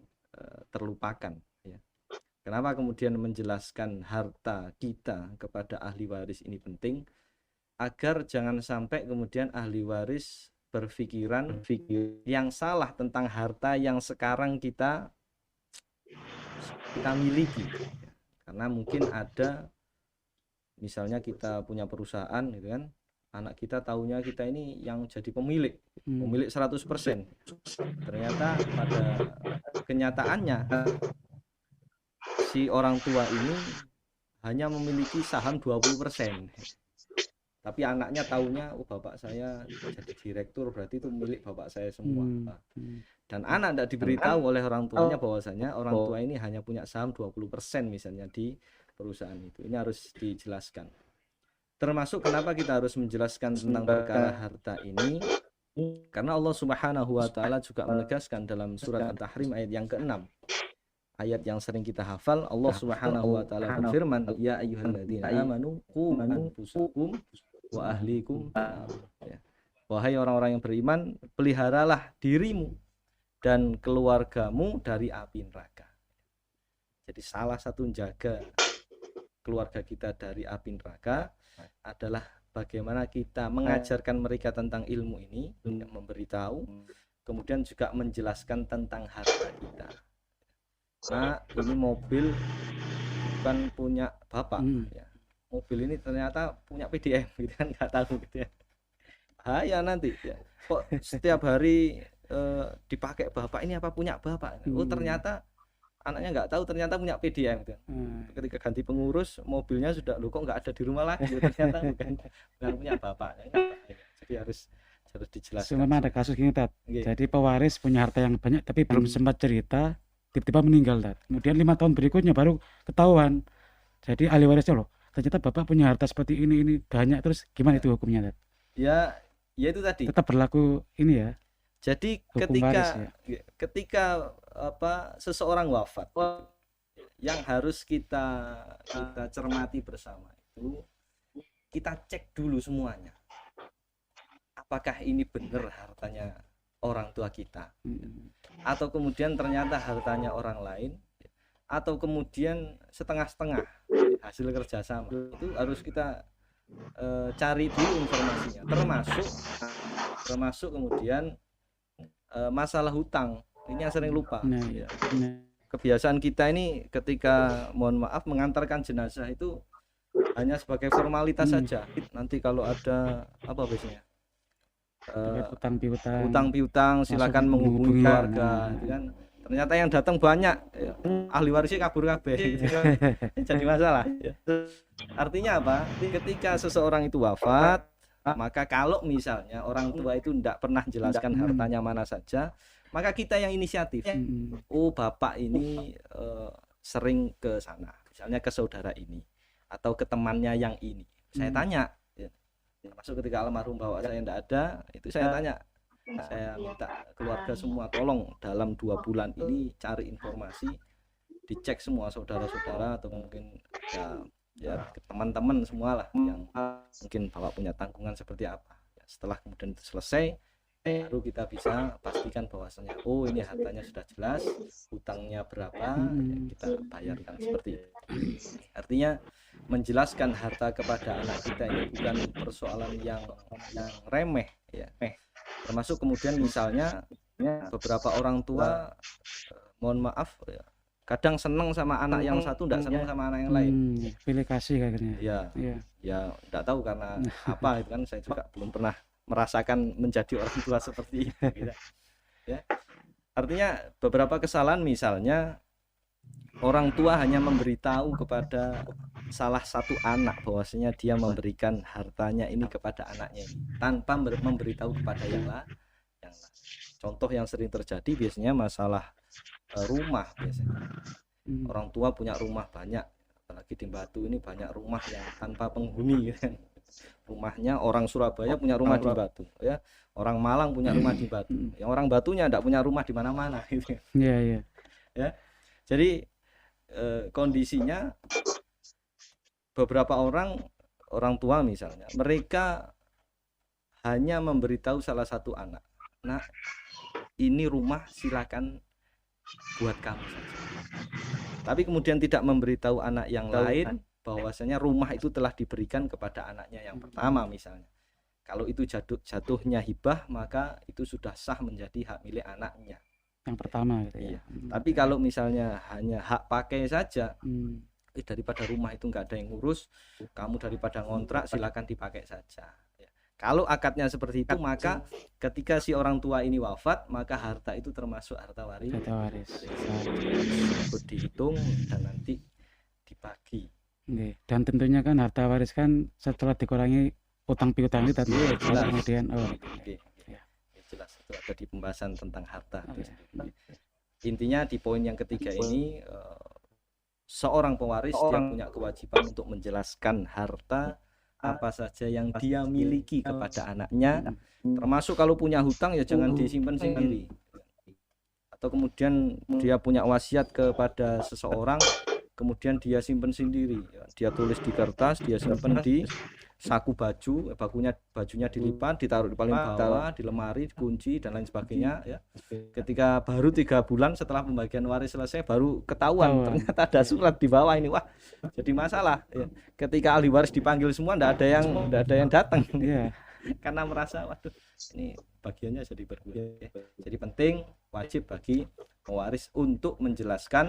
terlupakan ya. Kenapa kemudian menjelaskan harta kita kepada ahli waris ini penting? Agar jangan sampai kemudian ahli waris berpikiran yang salah tentang harta yang sekarang kita miliki. Karena mungkin ada, misalnya kita punya perusahaan gitu kan, anak kita taunya kita ini yang jadi pemilik 100%. Ternyata pada kenyataannya si orang tua ini hanya memiliki saham 20%. Tapi anaknya taunya, oh bapak saya jadi direktur, berarti itu milik bapak saya semua. Dan anak tidak diberitahu oleh orang tuanya bahwasanya orang tua ini hanya punya saham 20% misalnya di perusahaan itu. Ini harus dijelaskan. Termasuk kenapa kita harus menjelaskan tentang perkara harta ini, karena Allah Subhanahu wa taala juga menegaskan dalam surat At-Tahrim ayat yang ke-6. Ayat yang sering kita hafal, Allah Subhanahu wa taala berfirman, ya ayyuhalladzina amanu qu anfusakum wa ahlikum. Ya. Wahai orang-orang yang beriman, peliharalah dirimu dan keluargamu dari api neraka. Jadi salah satu menjaga keluarga kita dari api neraka adalah bagaimana kita mengajarkan mereka tentang ilmu ini, memberitahu, kemudian juga menjelaskan tentang harta kita. Nah, ini mobil bukan punya bapak ya. Mobil ini ternyata punya PDM gitu kan, nggak tahu gitu ya. Bahaya nanti ya. Kok setiap hari dipakai bapak, ini apa punya bapak? Oh ternyata anaknya nggak tahu, ternyata punya PDM gitu. Ketika ganti pengurus, mobilnya sudah, loh kok nggak ada di rumah lagi, ternyata bukan punya bapaknya. Jadi harus dijelaskan. Memang ada kasus gini, Tat. Jadi pewaris punya harta yang banyak tapi belum sempat cerita, tiba-tiba meninggal, Tat. Kemudian 5 tahun berikutnya baru ketahuan. Jadi ahli warisnya, loh ternyata bapak punya harta seperti ini banyak, terus gimana itu hukumnya, Tat? Ya itu tadi. Tetap berlaku ini ya. Jadi ketika seseorang wafat, yang harus kita cermati bersama itu, kita cek dulu semuanya. Apakah ini benar hartanya orang tua kita, atau kemudian ternyata hartanya orang lain, atau kemudian setengah-setengah hasil kerjasama, itu harus kita cari dulu informasinya, termasuk kemudian masalah hutang. Ini yang sering lupa. Nah, Ya. nah, Kebiasaan kita ini ketika mohon maaf mengantarkan jenazah itu hanya sebagai formalitas saja. Nanti kalau ada apa biasanya terkait utang piutang. utang piutang silakan menghubungi keluarga, gitu kan. Ternyata yang datang banyak, ya. Ahli warisnya kabur kabeh, gitu kan. Jadi masalah. Ya. Artinya apa? Ketika seseorang itu wafat, maka kalau misalnya orang tua itu tidak pernah jelaskan hartanya mana saja, maka kita yang inisiatif. Oh, bapak ini sering ke sana, misalnya ke saudara ini atau ke temannya yang ini. Saya tanya, ya. Termasuk ketika almarhum bapak saya tidak ada, itu saya tanya. Saya minta keluarga semua tolong dalam 2 bulan ini cari informasi, dicek semua saudara-saudara atau mungkin ya teman-teman semua lah yang mungkin bapak punya tanggungan seperti apa. Ya, setelah kemudian itu selesai, baru kita bisa pastikan bahwasanya oh ini hartanya sudah jelas, hutangnya berapa, ya, kita bayarkan seperti itu. Artinya menjelaskan harta kepada anak kita ini bukan persoalan yang remeh, ya. Termasuk kemudian misalnya beberapa orang tua mohon maaf ya, kadang seneng sama anak yang satu, tidak seneng sama anak yang lain. Pilih kasih kayaknya. Ya tidak tahu karena apa itu kan, saya juga belum pernah merasakan menjadi orang tua seperti itu, gitu. Ya. Artinya beberapa kesalahan misalnya orang tua hanya memberitahu kepada salah satu anak bahwasanya dia memberikan hartanya ini kepada anaknya ini, tanpa memberitahu kepada yang lain. Contoh yang sering terjadi biasanya masalah rumah biasanya. Orang tua punya rumah banyak, apalagi di Batu ini banyak rumah yang tanpa penghuni, kan. Rumahnya orang Surabaya punya rumah di Batu, ya. Orang Malang punya rumah di Batu. Yang orang Batunya tidak punya rumah di mana-mana, gitu. Iya. Ya. Jadi kondisinya beberapa orang tua misalnya, mereka hanya memberitahu salah satu anak, nah ini rumah silakan buat kamu saja, tapi kemudian tidak memberitahu anak yang lain bahwasanya rumah itu telah diberikan kepada anaknya yang pertama misalnya. Kalau itu jatuhnya hibah, maka itu sudah sah menjadi hak milik anaknya yang pertama gitu ya. Iya. Tapi kalau misalnya hanya hak pakai saja, daripada rumah itu nggak ada yang ngurus, kamu daripada ngontrak silakan dipakai saja. Ya. Kalau akadnya seperti itu, maka ketika si orang tua ini wafat, maka harta itu termasuk harta waris. Ikut dihitung dan nanti dibagi. Dan tentunya kan harta waris kan setelah dikurangi utang piutang itu kemudian jelas itu ada di pembahasan tentang harta. Intinya di poin yang ketiga ini, seorang pewaris dia punya kewajiban untuk menjelaskan harta apa saja yang dia miliki kepada anaknya, termasuk kalau punya hutang ya jangan disimpan sendiri, atau kemudian dia punya wasiat kepada seseorang kemudian dia simpan sendiri, dia tulis di kertas, dia simpan di saku baju, bajunya dilipat, ditaruh di paling bawah, di lemari, dikunci dan lain sebagainya, ya. Ketika baru 3 bulan setelah pembagian waris selesai, baru ketahuan ternyata ada surat di bawah ini, wah jadi masalah, ya. Ketika ahli waris dipanggil semua, tidak ada yang datang, karena merasa waduh ini bagiannya jadi berkurang, ya. Jadi penting, wajib bagi pewaris untuk menjelaskan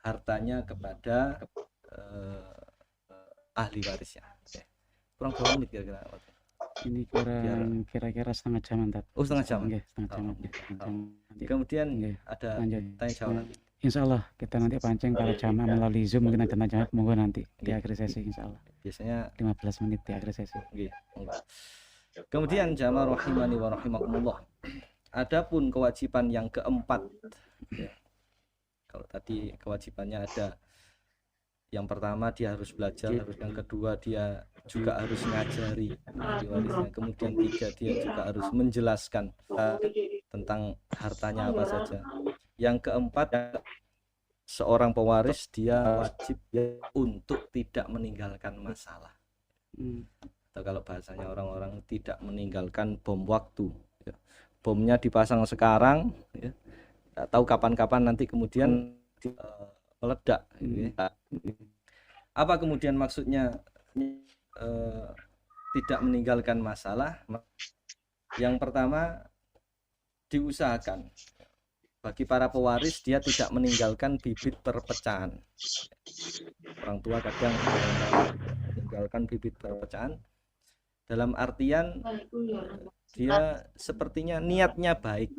hartanya kepada ahli warisnya. Kurang berapa menit kira-kira? Ini kira-kira setengah jam. Setengah jam. Setengah jam. Kemudian ada tanya jawab nanti. Insya Allah kita nanti pancing para jamaah melalui Zoom, mungkin ada tanya jawab, monggo nanti di akhir sesi insya Allah. Biasanya 15 menit di akhir sesi. Kemudian jamaah rahimani wa rahimakumullah. Adapun kewajiban yang keempat, ya. Kalau tadi kewajibannya ada, yang pertama dia harus belajar, yang kedua dia juga harus ngajari ahli warisnya, kemudian 3 dia juga harus menjelaskan tentang hartanya apa saja. Yang keempat, seorang pewaris dia wajib untuk tidak meninggalkan masalah, atau kalau bahasanya orang-orang tidak meninggalkan bom waktu, ya. Bomnya dipasang sekarang, ya. Tidak tahu kapan-kapan nanti kemudian meledak gitu ya. Apa kemudian maksudnya tidak meninggalkan masalah? Yang pertama, diusahakan bagi para pewaris dia tidak meninggalkan bibit perpecahan. Orang tua kadang meninggalkan bibit perpecahan dalam artian dia sepertinya niatnya baik,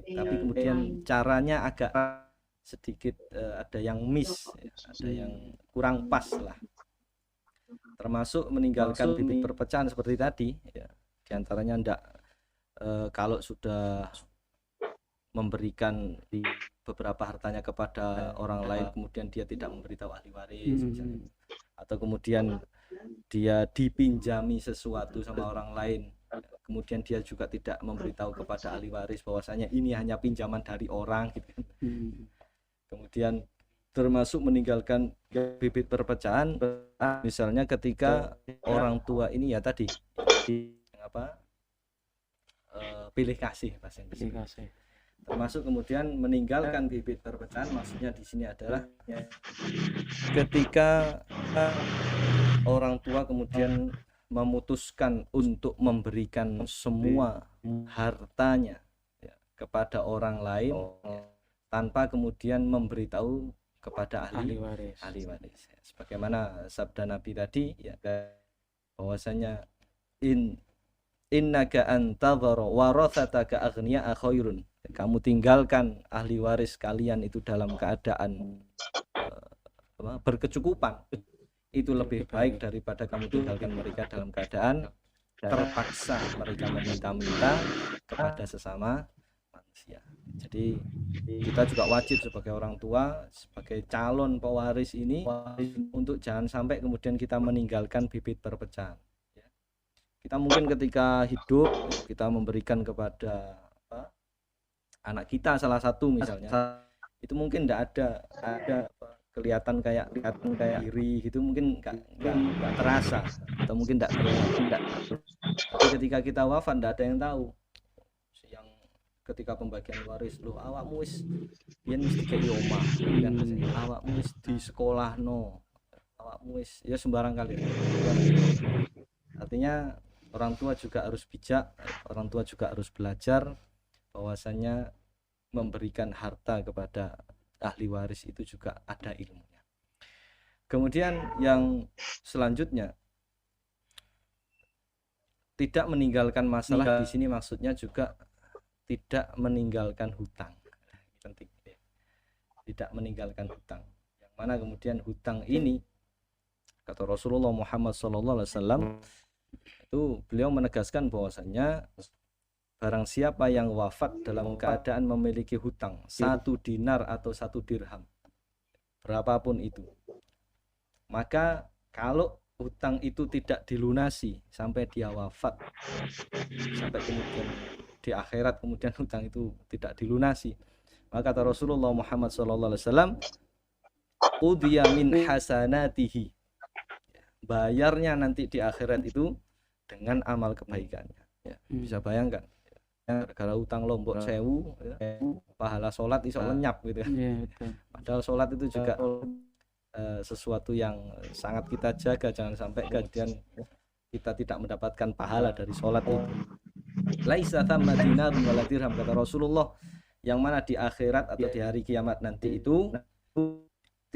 tapi kemudian caranya agak sedikit ada yang miss, ada yang kurang pas lah. Termasuk meninggalkan bibit perpecahan seperti tadi ya. Di antaranya ndak kalau sudah memberikan beberapa hartanya kepada orang lain kemudian dia tidak memberitahu ahli waris misalnya. Atau kemudian dia dipinjami sesuatu sama orang lain kemudian dia juga tidak memberitahu kepada ahli waris bahwasanya ini hanya pinjaman dari orang gitu. Kemudian termasuk meninggalkan bibit perpecahan misalnya ketika orang tua ini ya tadi pilih kasih bahasa Inggris. Termasuk kemudian meninggalkan bibit perpecahan maksudnya di sini adalah ketika orang tua kemudian memutuskan untuk memberikan semua hartanya ya, kepada orang lain tanpa kemudian memberitahu kepada ahli waris. Sebagaimana sabda Nabi tadi ya, bahwasanya innaka antadhara warathataka aghniya khairun. Kamu tinggalkan ahli waris kalian itu dalam keadaan berkecukupan. Itu lebih baik daripada kamu tinggalkan mereka dalam keadaan terpaksa mereka meminta-minta kepada sesama manusia. Jadi kita juga wajib sebagai orang tua, sebagai calon pewaris ini untuk jangan sampai kemudian kita meninggalkan bibit perpecahan. Kita mungkin ketika hidup kita memberikan kepada anak kita salah satu misalnya itu mungkin tidak ada kelihatan kayak iri gitu mungkin nggak terasa atau mungkin tidak tapi ketika kita wafat tidak ada yang tahu yang ketika pembagian waris lo awakmu wis yen mesti kayak omah kan awakmu wis di sekolah no awakmu wis ya sembarang kali artinya orang tua juga harus bijak, orang tua juga harus belajar bahwasanya memberikan harta kepada ahli waris itu juga ada ilmunya. Kemudian yang selanjutnya tidak meninggalkan masalah di sini maksudnya juga tidak meninggalkan hutang. Penting. Tidak meninggalkan hutang. Yang mana kemudian hutang ini kata Rasulullah Muhammad SAW itu beliau menegaskan bahwasanya barang siapa yang wafat dalam keadaan memiliki hutang 1 dinar atau 1 dirham berapapun itu maka kalau hutang itu tidak dilunasi sampai dia wafat sampai kemudian di akhirat kemudian hutang itu tidak dilunasi maka kata Rasulullah Muhammad SAW udiya min hasanatihi bayarnya nanti di akhirat itu dengan amal kebaikannya ya, bisa bayangkan gara-gara utang lombok 1000 ya, pahala sholat iso lenyap gitu ya, padahal sholat itu juga sesuatu yang sangat kita jaga jangan sampai kemudian kita tidak mendapatkan pahala dari sholat itu laisa thamma dinarun wala dirham kata Rasulullah yang mana di akhirat atau di hari kiamat nanti itu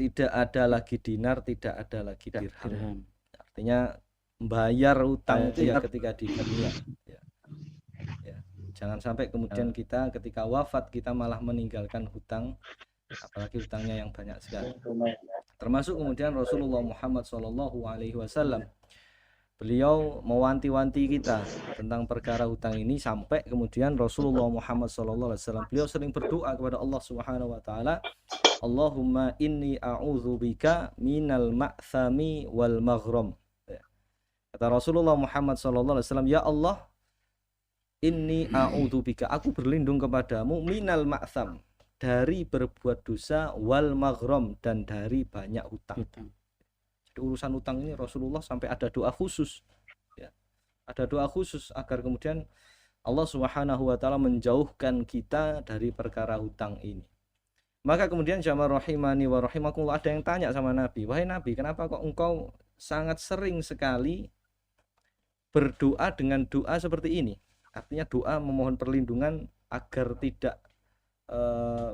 tidak ada lagi dinar tidak ada lagi dirham. Artinya bayar utang itu ya ketika di dunia ya. Jangan sampai kemudian kita ketika wafat kita malah meninggalkan hutang apalagi hutangnya yang banyak sekali. Termasuk kemudian Rasulullah Muhammad SAW beliau mewanti-wanti kita tentang perkara hutang ini sampai kemudian Rasulullah Muhammad SAW beliau sering berdoa kepada Allah Subhanahu wa taala Allahumma inni a'udzubika minal ma'thami wal maghram. Kata Rasulullah Muhammad SAW, ya Allah, inni a'udzubika, aku berlindung kepadamu minal ma'tham, dari berbuat dosa wal maghram, dan dari banyak hutang. Jadi urusan hutang ini Rasulullah sampai ada doa khusus ya. Ada doa khusus agar kemudian Allah Subhanahu wa taala menjauhkan kita dari perkara hutang ini. Maka kemudian jamaah rahimani wa rahimakumullah, ada yang tanya sama Nabi, wahai Nabi, kenapa kok engkau sangat sering sekali berdoa dengan doa seperti ini? Artinya doa memohon perlindungan agar tidak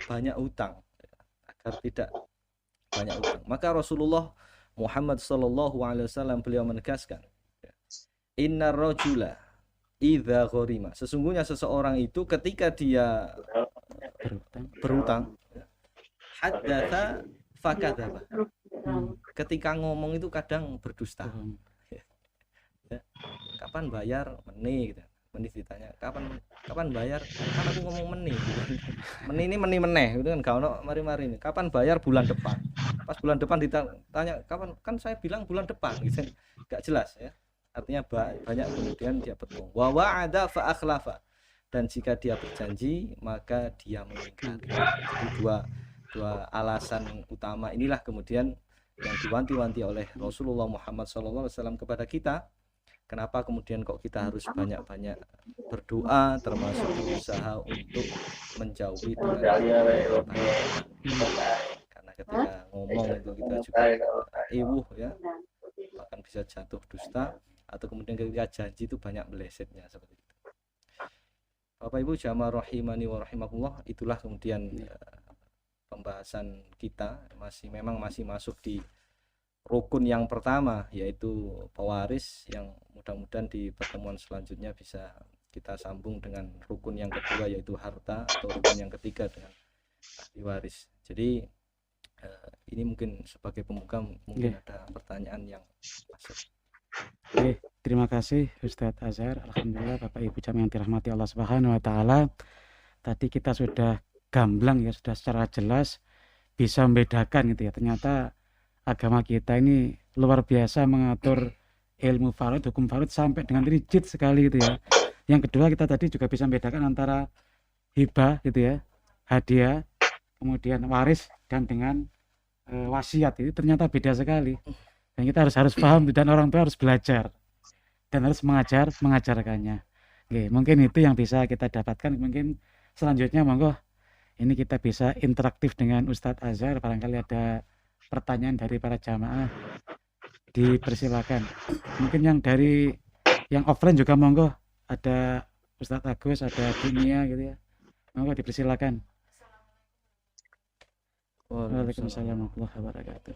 banyak hutang, agar tidak banyak hutang. Maka Rasulullah Muhammad sallallahu alaihi wasallam beliau menegaskan, innar rajula idza gharima, sesungguhnya seseorang itu ketika dia berhutang, haddatsa fakadzaba, ketika ngomong itu kadang berdusta. Kapan bayar? Meneh gitu. Meneh ditanya, kapan bayar? Kan aku ngomong meneh. Meneh ini meneh gitu kan, gak ono mari-mari ini. Kapan bayar? Bulan depan. Pas bulan depan ditanya kapan, kan saya bilang bulan depan gitu. Gak jelas ya. Artinya banyak kemudian dia berbohong. Wa wa'ada fa akhlafa. Dan jika dia berjanji maka dia mengingkari. Jadi dua alasan utama inilah kemudian yang diwanti-wanti oleh Rasulullah Muhammad SAW kepada kita. Kenapa kemudian kok kita harus banyak-banyak berdoa, termasuk berusaha untuk menjauhi dengan karena ketika ngomong itu kita juga iwuh ya, bahkan bisa jatuh dusta, atau kemudian ketika janji itu banyak melesetnya seperti itu. Bapak Ibu jamaah rahimani wa rahimakumullah, itulah kemudian pembahasan kita memang masih masuk di rukun yang pertama, yaitu pewaris, yang mudah-mudahan di pertemuan selanjutnya bisa kita sambung dengan rukun yang kedua, yaitu harta, atau rukun yang ketiga dengan ahli waris. Jadi ini mungkin sebagai pembuka, mungkin ada pertanyaan yang masuk. Oke, terima kasih Ustadz Azhar. Alhamdulillah Bapak Ibu jamaah yang dirahmati Allah Subhanahu wa taala. Tadi kita sudah gamblang ya, sudah secara jelas bisa membedakan gitu ya. Ternyata agama kita ini luar biasa mengatur ilmu faraid, hukum faraid sampai dengan rigid sekali gitu ya. Yang kedua, kita tadi juga bisa membedakan antara hibah gitu ya, hadiah, kemudian waris, dan dengan wasiat. Itu ternyata beda sekali. Dan kita harus paham, dan orang tua harus belajar dan harus mengajarkannya. Oke, mungkin itu yang bisa kita dapatkan. Mungkin selanjutnya monggo ini kita bisa interaktif dengan Ustadz Azhar. Barangkali ada pertanyaan dari para jamaah, dipersilakan. Mungkin yang offline juga monggo, ada Ustadz Agus, ada Dunia gitu ya, monggo dipersilakan. Waalaikumsalam warahmatullahi wabarakatuh.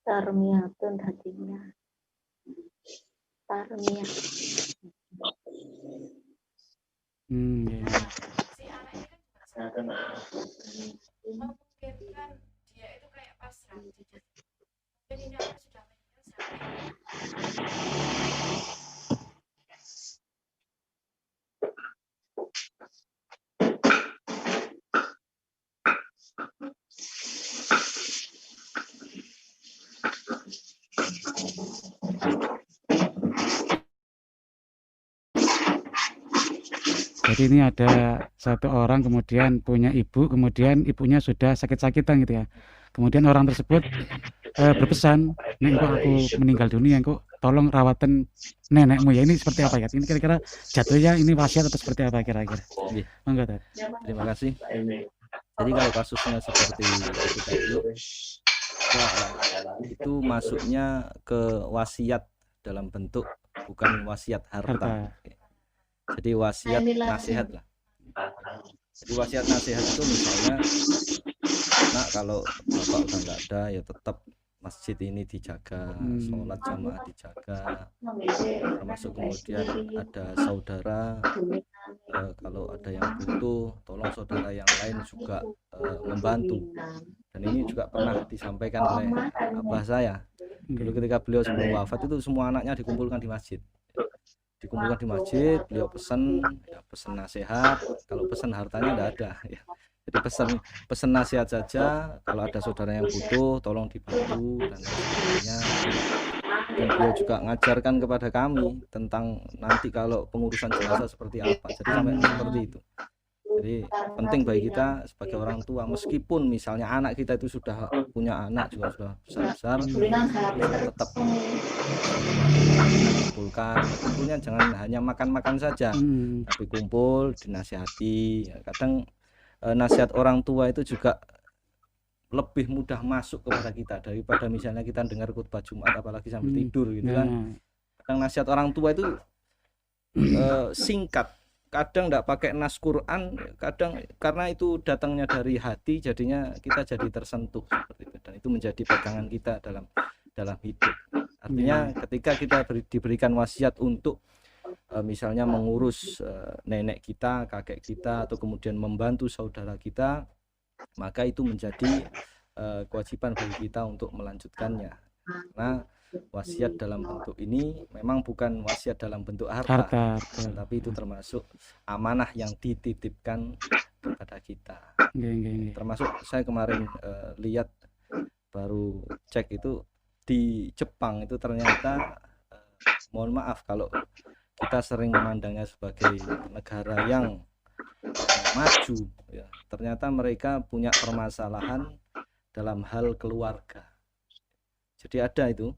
Tarmiyatun hatinya. Tarmiyah. Ya. Si anak ini kan memungkinkan dia itu kayak pasrah. Jadi ini aku sudah Jadi ini ada satu orang kemudian punya ibu, kemudian ibunya sudah sakit-sakitan gitu ya. Kemudian orang tersebut berpesan, "Nek kok aku meninggal dunia, kok tolong rawatan nenekmu ya." Ini seperti apa ya? Ini kira-kira jatuhnya ini wasiat atau seperti apa kira-kira? Monggo. Terima kasih. Jadi kalau kasusnya seperti itu masuknya ke wasiat dalam bentuk bukan wasiat harta. Jadi wasiat nasihat lah. Jadi wasiat nasihat itu misalnya, nah kalau bapak udah nggak ada ya tetap masjid ini dijaga, sholat jamaah dijaga, termasuk kemudian ada saudara, kalau ada yang butuh tolong saudara yang lain juga membantu. Dan ini juga pernah disampaikan oleh abah saya. Dulu ketika beliau sebelum wafat itu semua anaknya dikumpulkan di masjid. Beliau pesen nasihat. Kalau pesen hartanya enggak ada ya. Jadi pesen nasihat saja, kalau ada saudara yang butuh tolong dibantu dan sebagainya. Dan beliau juga ngajarkan kepada kami tentang nanti kalau pengurusan jenazah seperti apa. Jadi sampai seperti itu. Jadi penting bagi kita sebagai orang tua, meskipun misalnya anak kita itu sudah punya anak juga sudah besar-besar, tetap kumpulnya jangan hanya makan-makan saja, tapi kumpul dinasihati. Kadang nasihat orang tua itu juga lebih mudah masuk kepada kita daripada misalnya kita dengar khutbah Jumat apalagi sambil tidur gitu kan. Kadang nasihat orang tua itu singkat, kadang enggak pakai nas Quran, kadang karena itu datangnya dari hati jadinya kita jadi tersentuh seperti itu, dan itu menjadi pegangan kita dalam hidup. Artinya ketika kita diberikan wasiat untuk misalnya mengurus nenek kita, kakek kita, atau kemudian membantu saudara kita, maka itu menjadi kewajiban bagi kita untuk melanjutkannya. Karena wasiat dalam bentuk ini memang bukan wasiat dalam bentuk harta, tapi itu termasuk amanah yang dititipkan kepada kita. Termasuk saya kemarin lihat, baru cek itu di Jepang itu ternyata mohon maaf kalau kita sering memandangnya sebagai negara yang maju ya, ternyata mereka punya permasalahan dalam hal keluarga. Jadi ada itu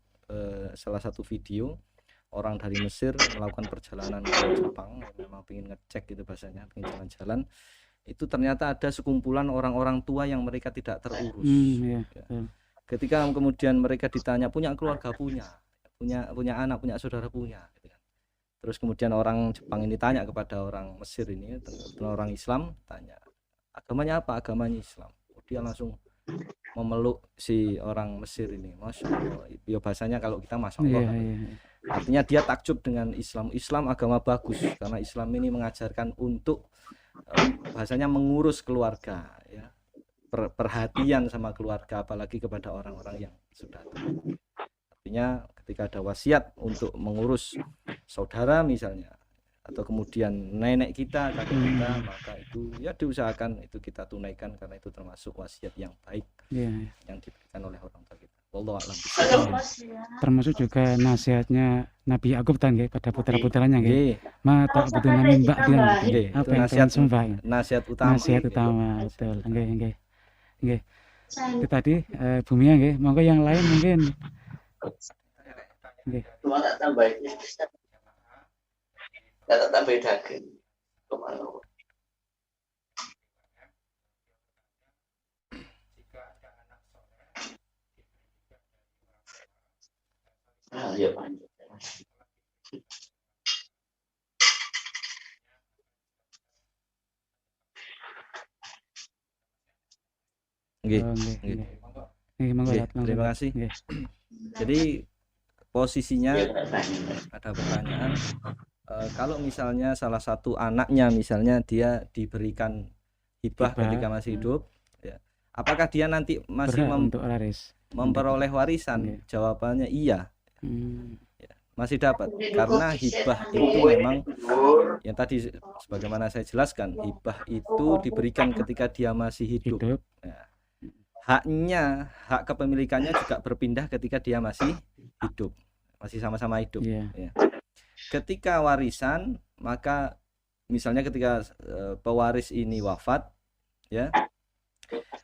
salah satu video orang dari Mesir melakukan perjalanan ke Jepang, memang ingin ngecek gitu bahasanya, ingin jalan-jalan, itu ternyata ada sekumpulan orang-orang tua yang mereka tidak terurus. Ya. Ketika kemudian mereka ditanya punya keluarga, punya anak, punya saudara, punya. Terus kemudian orang Jepang ini tanya kepada orang Mesir ini, orang Islam, tanya agamanya apa? Agamanya Islam. Dia langsung memeluk si orang Mesir ini, Masya Allah. Ya bahasanya kalau kita Masya Allah. Artinya dia takjub dengan Islam. Islam agama bagus karena Islam ini mengajarkan untuk bahasanya mengurus keluarga, ya, perhatian sama keluarga, apalagi kepada orang-orang yang sudah tua. Artinya ketika ada wasiat untuk mengurus saudara misalnya, atau kemudian nenek kita, kakek kita, maka itu ya diusahakan itu kita tunaikan karena itu termasuk wasiat yang baik yang diberikan oleh orang tua kita. Wallahu a'lam. Termasuk juga nasihatnya Nabi Yakub pada putra-putranya nggih. Ma ta'buduna min ba'di. Apa nasihat sumpah? Nasihat utama. Nasihat utama, betul. Nggih. Itu tadi Bu Mia nggih. Monggo yang lain mungkin. Nggih. Cuma tak tambahin. Tak tambahin daging. Kemana? Ya panjang. Terima kasih. Jadi posisinya ada pertanyaan, kalau misalnya salah satu anaknya misalnya dia diberikan hibah ketika masih hidup, ya, apakah dia nanti masih memperoleh warisan? Jawabannya iya. Ya, masih dapat, karena hibah itu memang yang tadi sebagaimana saya jelaskan, hibah itu diberikan ketika dia masih hidup. Ya. Hak kepemilikannya juga berpindah ketika dia masih hidup, masih sama-sama hidup. Ya. Ketika warisan, maka misalnya ketika pewaris ini wafat, ya,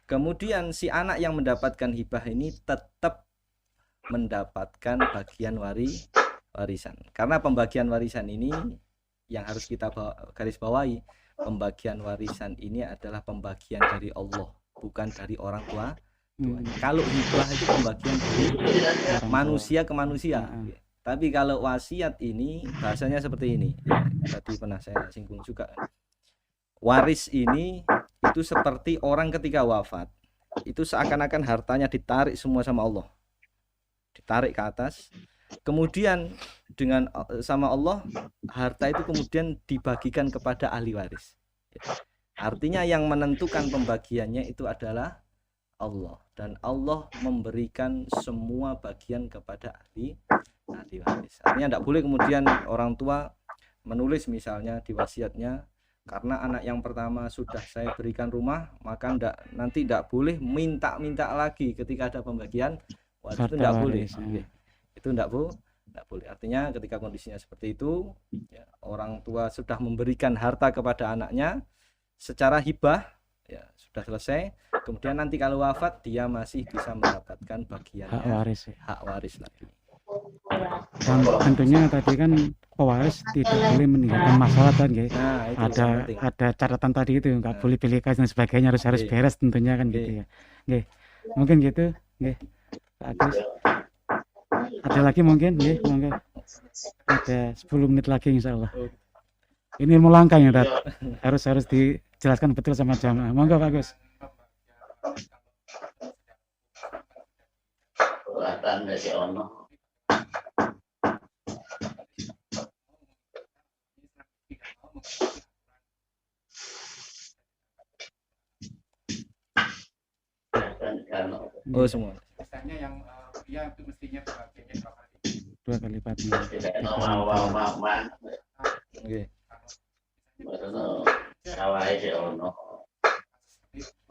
kemudian si anak yang mendapatkan hibah ini tetap mendapatkan bagian warisan. Karena pembagian warisan ini yang harus kita garis bawahi, pembagian warisan ini adalah pembagian dari Allah, bukan dari orang tua. Kalau hibah itu pembagian dari manusia ke manusia. Tapi kalau wasiat ini bahasanya seperti ini. Tadi pernah saya singgung juga. Waris ini itu seperti orang ketika wafat, itu seakan-akan hartanya ditarik semua sama Allah. Ditarik ke atas, kemudian dengan sama Allah harta itu kemudian dibagikan kepada ahli waris. Artinya yang menentukan pembagiannya itu adalah Allah, dan Allah memberikan semua bagian kepada ahli waris. Artinya tidak boleh kemudian orang tua menulis misalnya di wasiatnya, karena anak yang pertama sudah saya berikan rumah, maka nanti tidak boleh minta lagi ketika ada pembagian waris. Itu tidak boleh. Itu tidak boleh. Artinya ketika kondisinya seperti itu, ya, orang tua sudah memberikan harta kepada anaknya secara hibah, ya sudah selesai. Kemudian nanti kalau wafat dia masih bisa mendapatkan bagiannya hak waris lagi. Dan tentunya tadi kan pewaris tidak boleh meninggalkan masalah kan, ya. Nah, itu ada catatan tadi itu, nggak boleh pilih kasih dan sebagainya, harus beres tentunya kan gitu ya. Oke, mungkin gitu. Oke, Pak Agus. Ada lagi mungkin, monggo. Ada 10 menit lagi insya Allah. Ini ilmu langka ya, Tat. Harus dijelaskan betul sama jamaah. Monggo Pak Agus. Kelihatan dari ono. Oh, semua. Misalnya yang pria itu mestinya bagiannya 2 kali lipatnya. Tidak mau. Oke. Sawah di ono.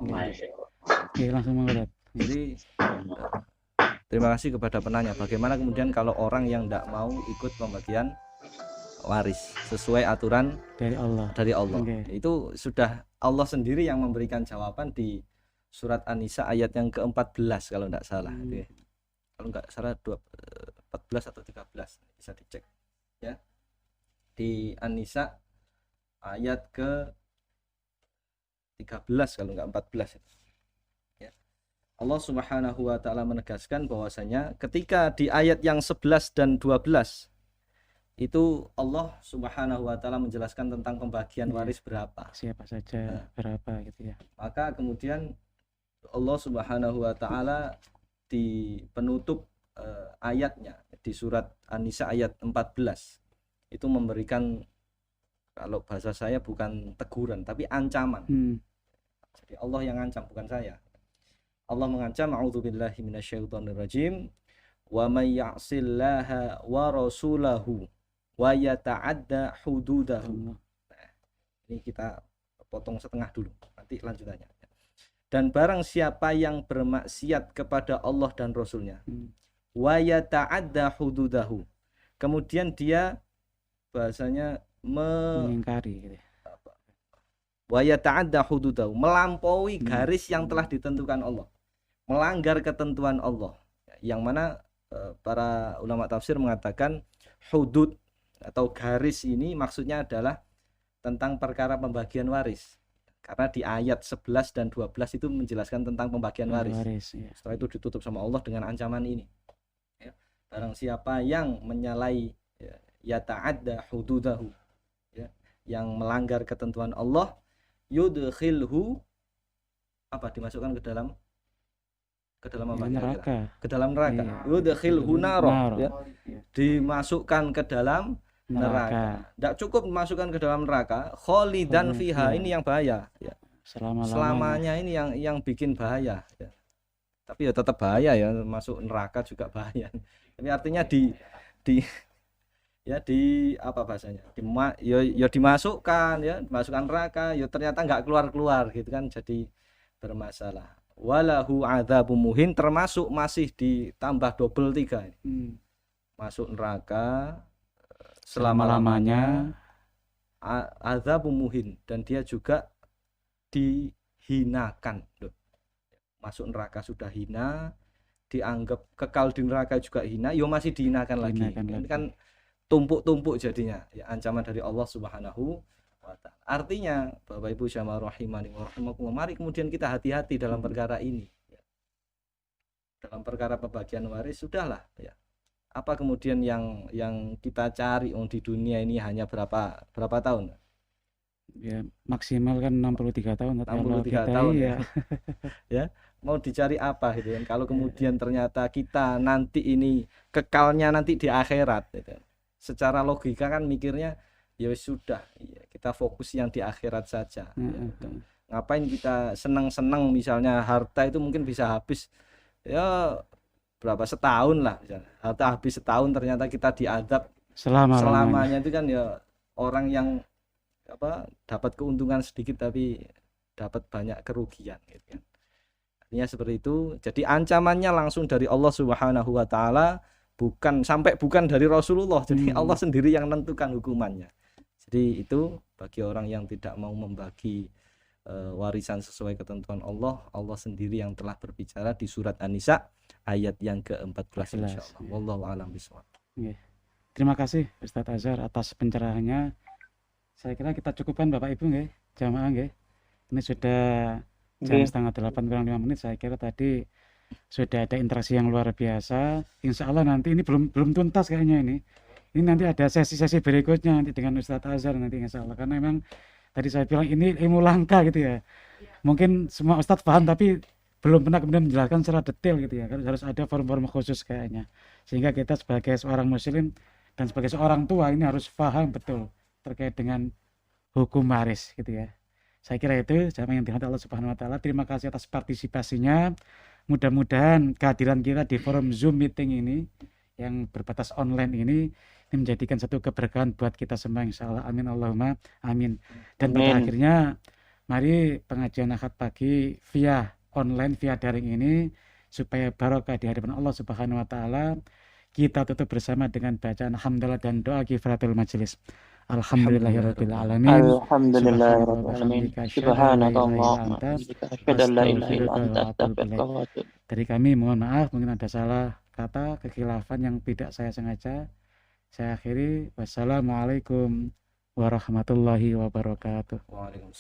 Oke, langsung monggo, Tat. Jadi terima kasih kepada penanya. Bagaimana kemudian kalau orang yang tidak mau ikut pembagian waris sesuai aturan Dari Allah. Okay. Itu sudah Allah sendiri yang memberikan jawaban di surat An-Nisa ayat yang ke-14 kalau tidak salah. Kalau nggak salah 14 atau 13 bisa dicek ya. Di An-Nisa ayat ke-13 kalau nggak 14 itu. Allah Subhanahu wa taala menegaskan bahwasanya ketika di ayat yang 11 dan 12 itu Allah Subhanahu wa taala menjelaskan tentang pembagian waris berapa. Siapa saja berapa gitu ya. Maka kemudian Allah Subhanahu wa taala di penutup ayatnya di surat An-Nisa ayat 14 itu memberikan, kalau bahasa saya bukan teguran tapi ancaman. Jadi Allah yang ngancam, bukan saya. Allah mengancam, a'udzubillahi minasyaitonirrajim, wa may ya'sillaha wa rasulahu wa yata'adda hududahu. Nah, ini kita potong setengah dulu, nanti lanjutannya. Dan barang siapa yang bermaksiat kepada Allah dan Rasulnya, wa yata'adda hududahu, kemudian dia bahasanya mengingkari gitu ya. Wa yata'adda hududahu, melampaui garis yang telah ditentukan Allah, melanggar ketentuan Allah, yang mana para ulama tafsir mengatakan hudud atau garis ini maksudnya adalah tentang perkara pembagian waris, karena di ayat 11 dan 12 itu menjelaskan tentang pembagian waris. Ya. Setelah itu ditutup sama Allah dengan ancaman ini, ya. Barang siapa yang menyalahi yata'adda hududahu, ya, yang melanggar ketentuan Allah, yudkhilhu, apa, dimasukkan ke dalam apa? Neraka. Ke dalam neraka. Iya. Yudkhilhu naro, ya. Iya. Dimasukkan ke dalam neraka. Tidak cukup dimasukkan ke dalam neraka, kholidan fiha, ini yang bahaya, ya. Selamanya ini yang bikin bahaya, ya. Tapi ya tetap bahaya ya, masuk neraka juga bahaya. Tapi artinya di apa bahasanya? Dimasukkan neraka, ya ternyata nggak keluar gitu kan, jadi bermasalah. Walahu adzabum muhin, termasuk masih ditambah double 3 ini. Masuk neraka selama-lamanya, adzabum muhin, dan dia juga dihinakan. Loh. Masuk neraka sudah hina, dianggap kekal di neraka juga hina, yo masih dihinakan lagi. Ini kan tumpuk-tumpuk jadinya, ya, ancaman dari Allah Subhanahu wa ta'ala. Artinya Bapak Ibu jamaah rahimani wa rahimakumullah, mari kemudian kita hati-hati dalam perkara ini, ya. Dalam perkara pembagian waris sudahlah, ya. Apa kemudian yang kita cari di dunia ini hanya berapa tahun? Ya maksimal kan 63 tahun. 63 tahun ya. Ya, mau dicari apa gitu kan, kalau kemudian ternyata kita nanti ini kekalnya nanti di akhirat gitu. Secara logika kan mikirnya ya sudah, ya, kita fokus yang di akhirat saja. Ya. Ngapain kita senang-senang, misalnya harta itu mungkin bisa habis ya berapa, setahun lah misalnya. Harta habis setahun, ternyata kita diadab Selama-lamanya. selamanya, itu kan ya orang yang dapat keuntungan sedikit tapi dapat banyak kerugian gitu kan. Artinya seperti itu. Jadi ancamannya langsung dari Allah Subhanahu wa taala, bukan dari Rasulullah. Jadi Allah sendiri yang menentukan hukumannya. Jadi itu bagi orang yang tidak mau membagi warisan sesuai ketentuan Allah, Allah sendiri yang telah berbicara di surat An-Nisa ayat yang ke-14 insyaallah. Wallahu a'lam bishawab. Terima kasih Ustadz Azhar atas pencerahannya. Saya kira kita cukupkan Bapak Ibu nggih, jamaah nggih. Ini sudah jam setengah 8 kurang 5 menit. Saya kira tadi sudah ada interaksi yang luar biasa. Insya Allah nanti ini belum tuntas kayaknya ini. Ini nanti ada sesi-sesi berikutnya nanti dengan Ustadz Azhar nanti insya Allah. Karena memang tadi saya bilang ini ilmu langka gitu ya. Mungkin semua Ustadz paham tapi belum pernah kemudian menjelaskan secara detail gitu ya. Kan harus ada forum-forum khusus kayaknya. Sehingga kita sebagai seorang muslim dan sebagai seorang tua ini harus paham betul terkait dengan hukum waris gitu ya. Saya kira itu jamaah yang dirahmati Allah Subhanahu wa taala. Terima kasih atas partisipasinya. Mudah-mudahan kehadiran kita di forum Zoom meeting ini yang berbatas online ini menjadikan satu keberkahan buat kita semua insyaallah. Amin Allahumma amin. Dan pada akhirnya mari pengajian Ahad pagi via online, via daring ini supaya barokah di hadapan Allah Subhanahu wa taala. Kita tutup bersama dengan bacaan hamdalah dan doa kifaratul majelis. Alhamdulillahirabbil alamin. Alhamdulillahirabbil Subhanallah. Dari kami mohon maaf mungkin ada salah kata, kekhilafan yang tidak saya sengaja. Saya akhiri. Wassalamualaikum warahmatullahi wabarakatuh. Waalaikumsalam.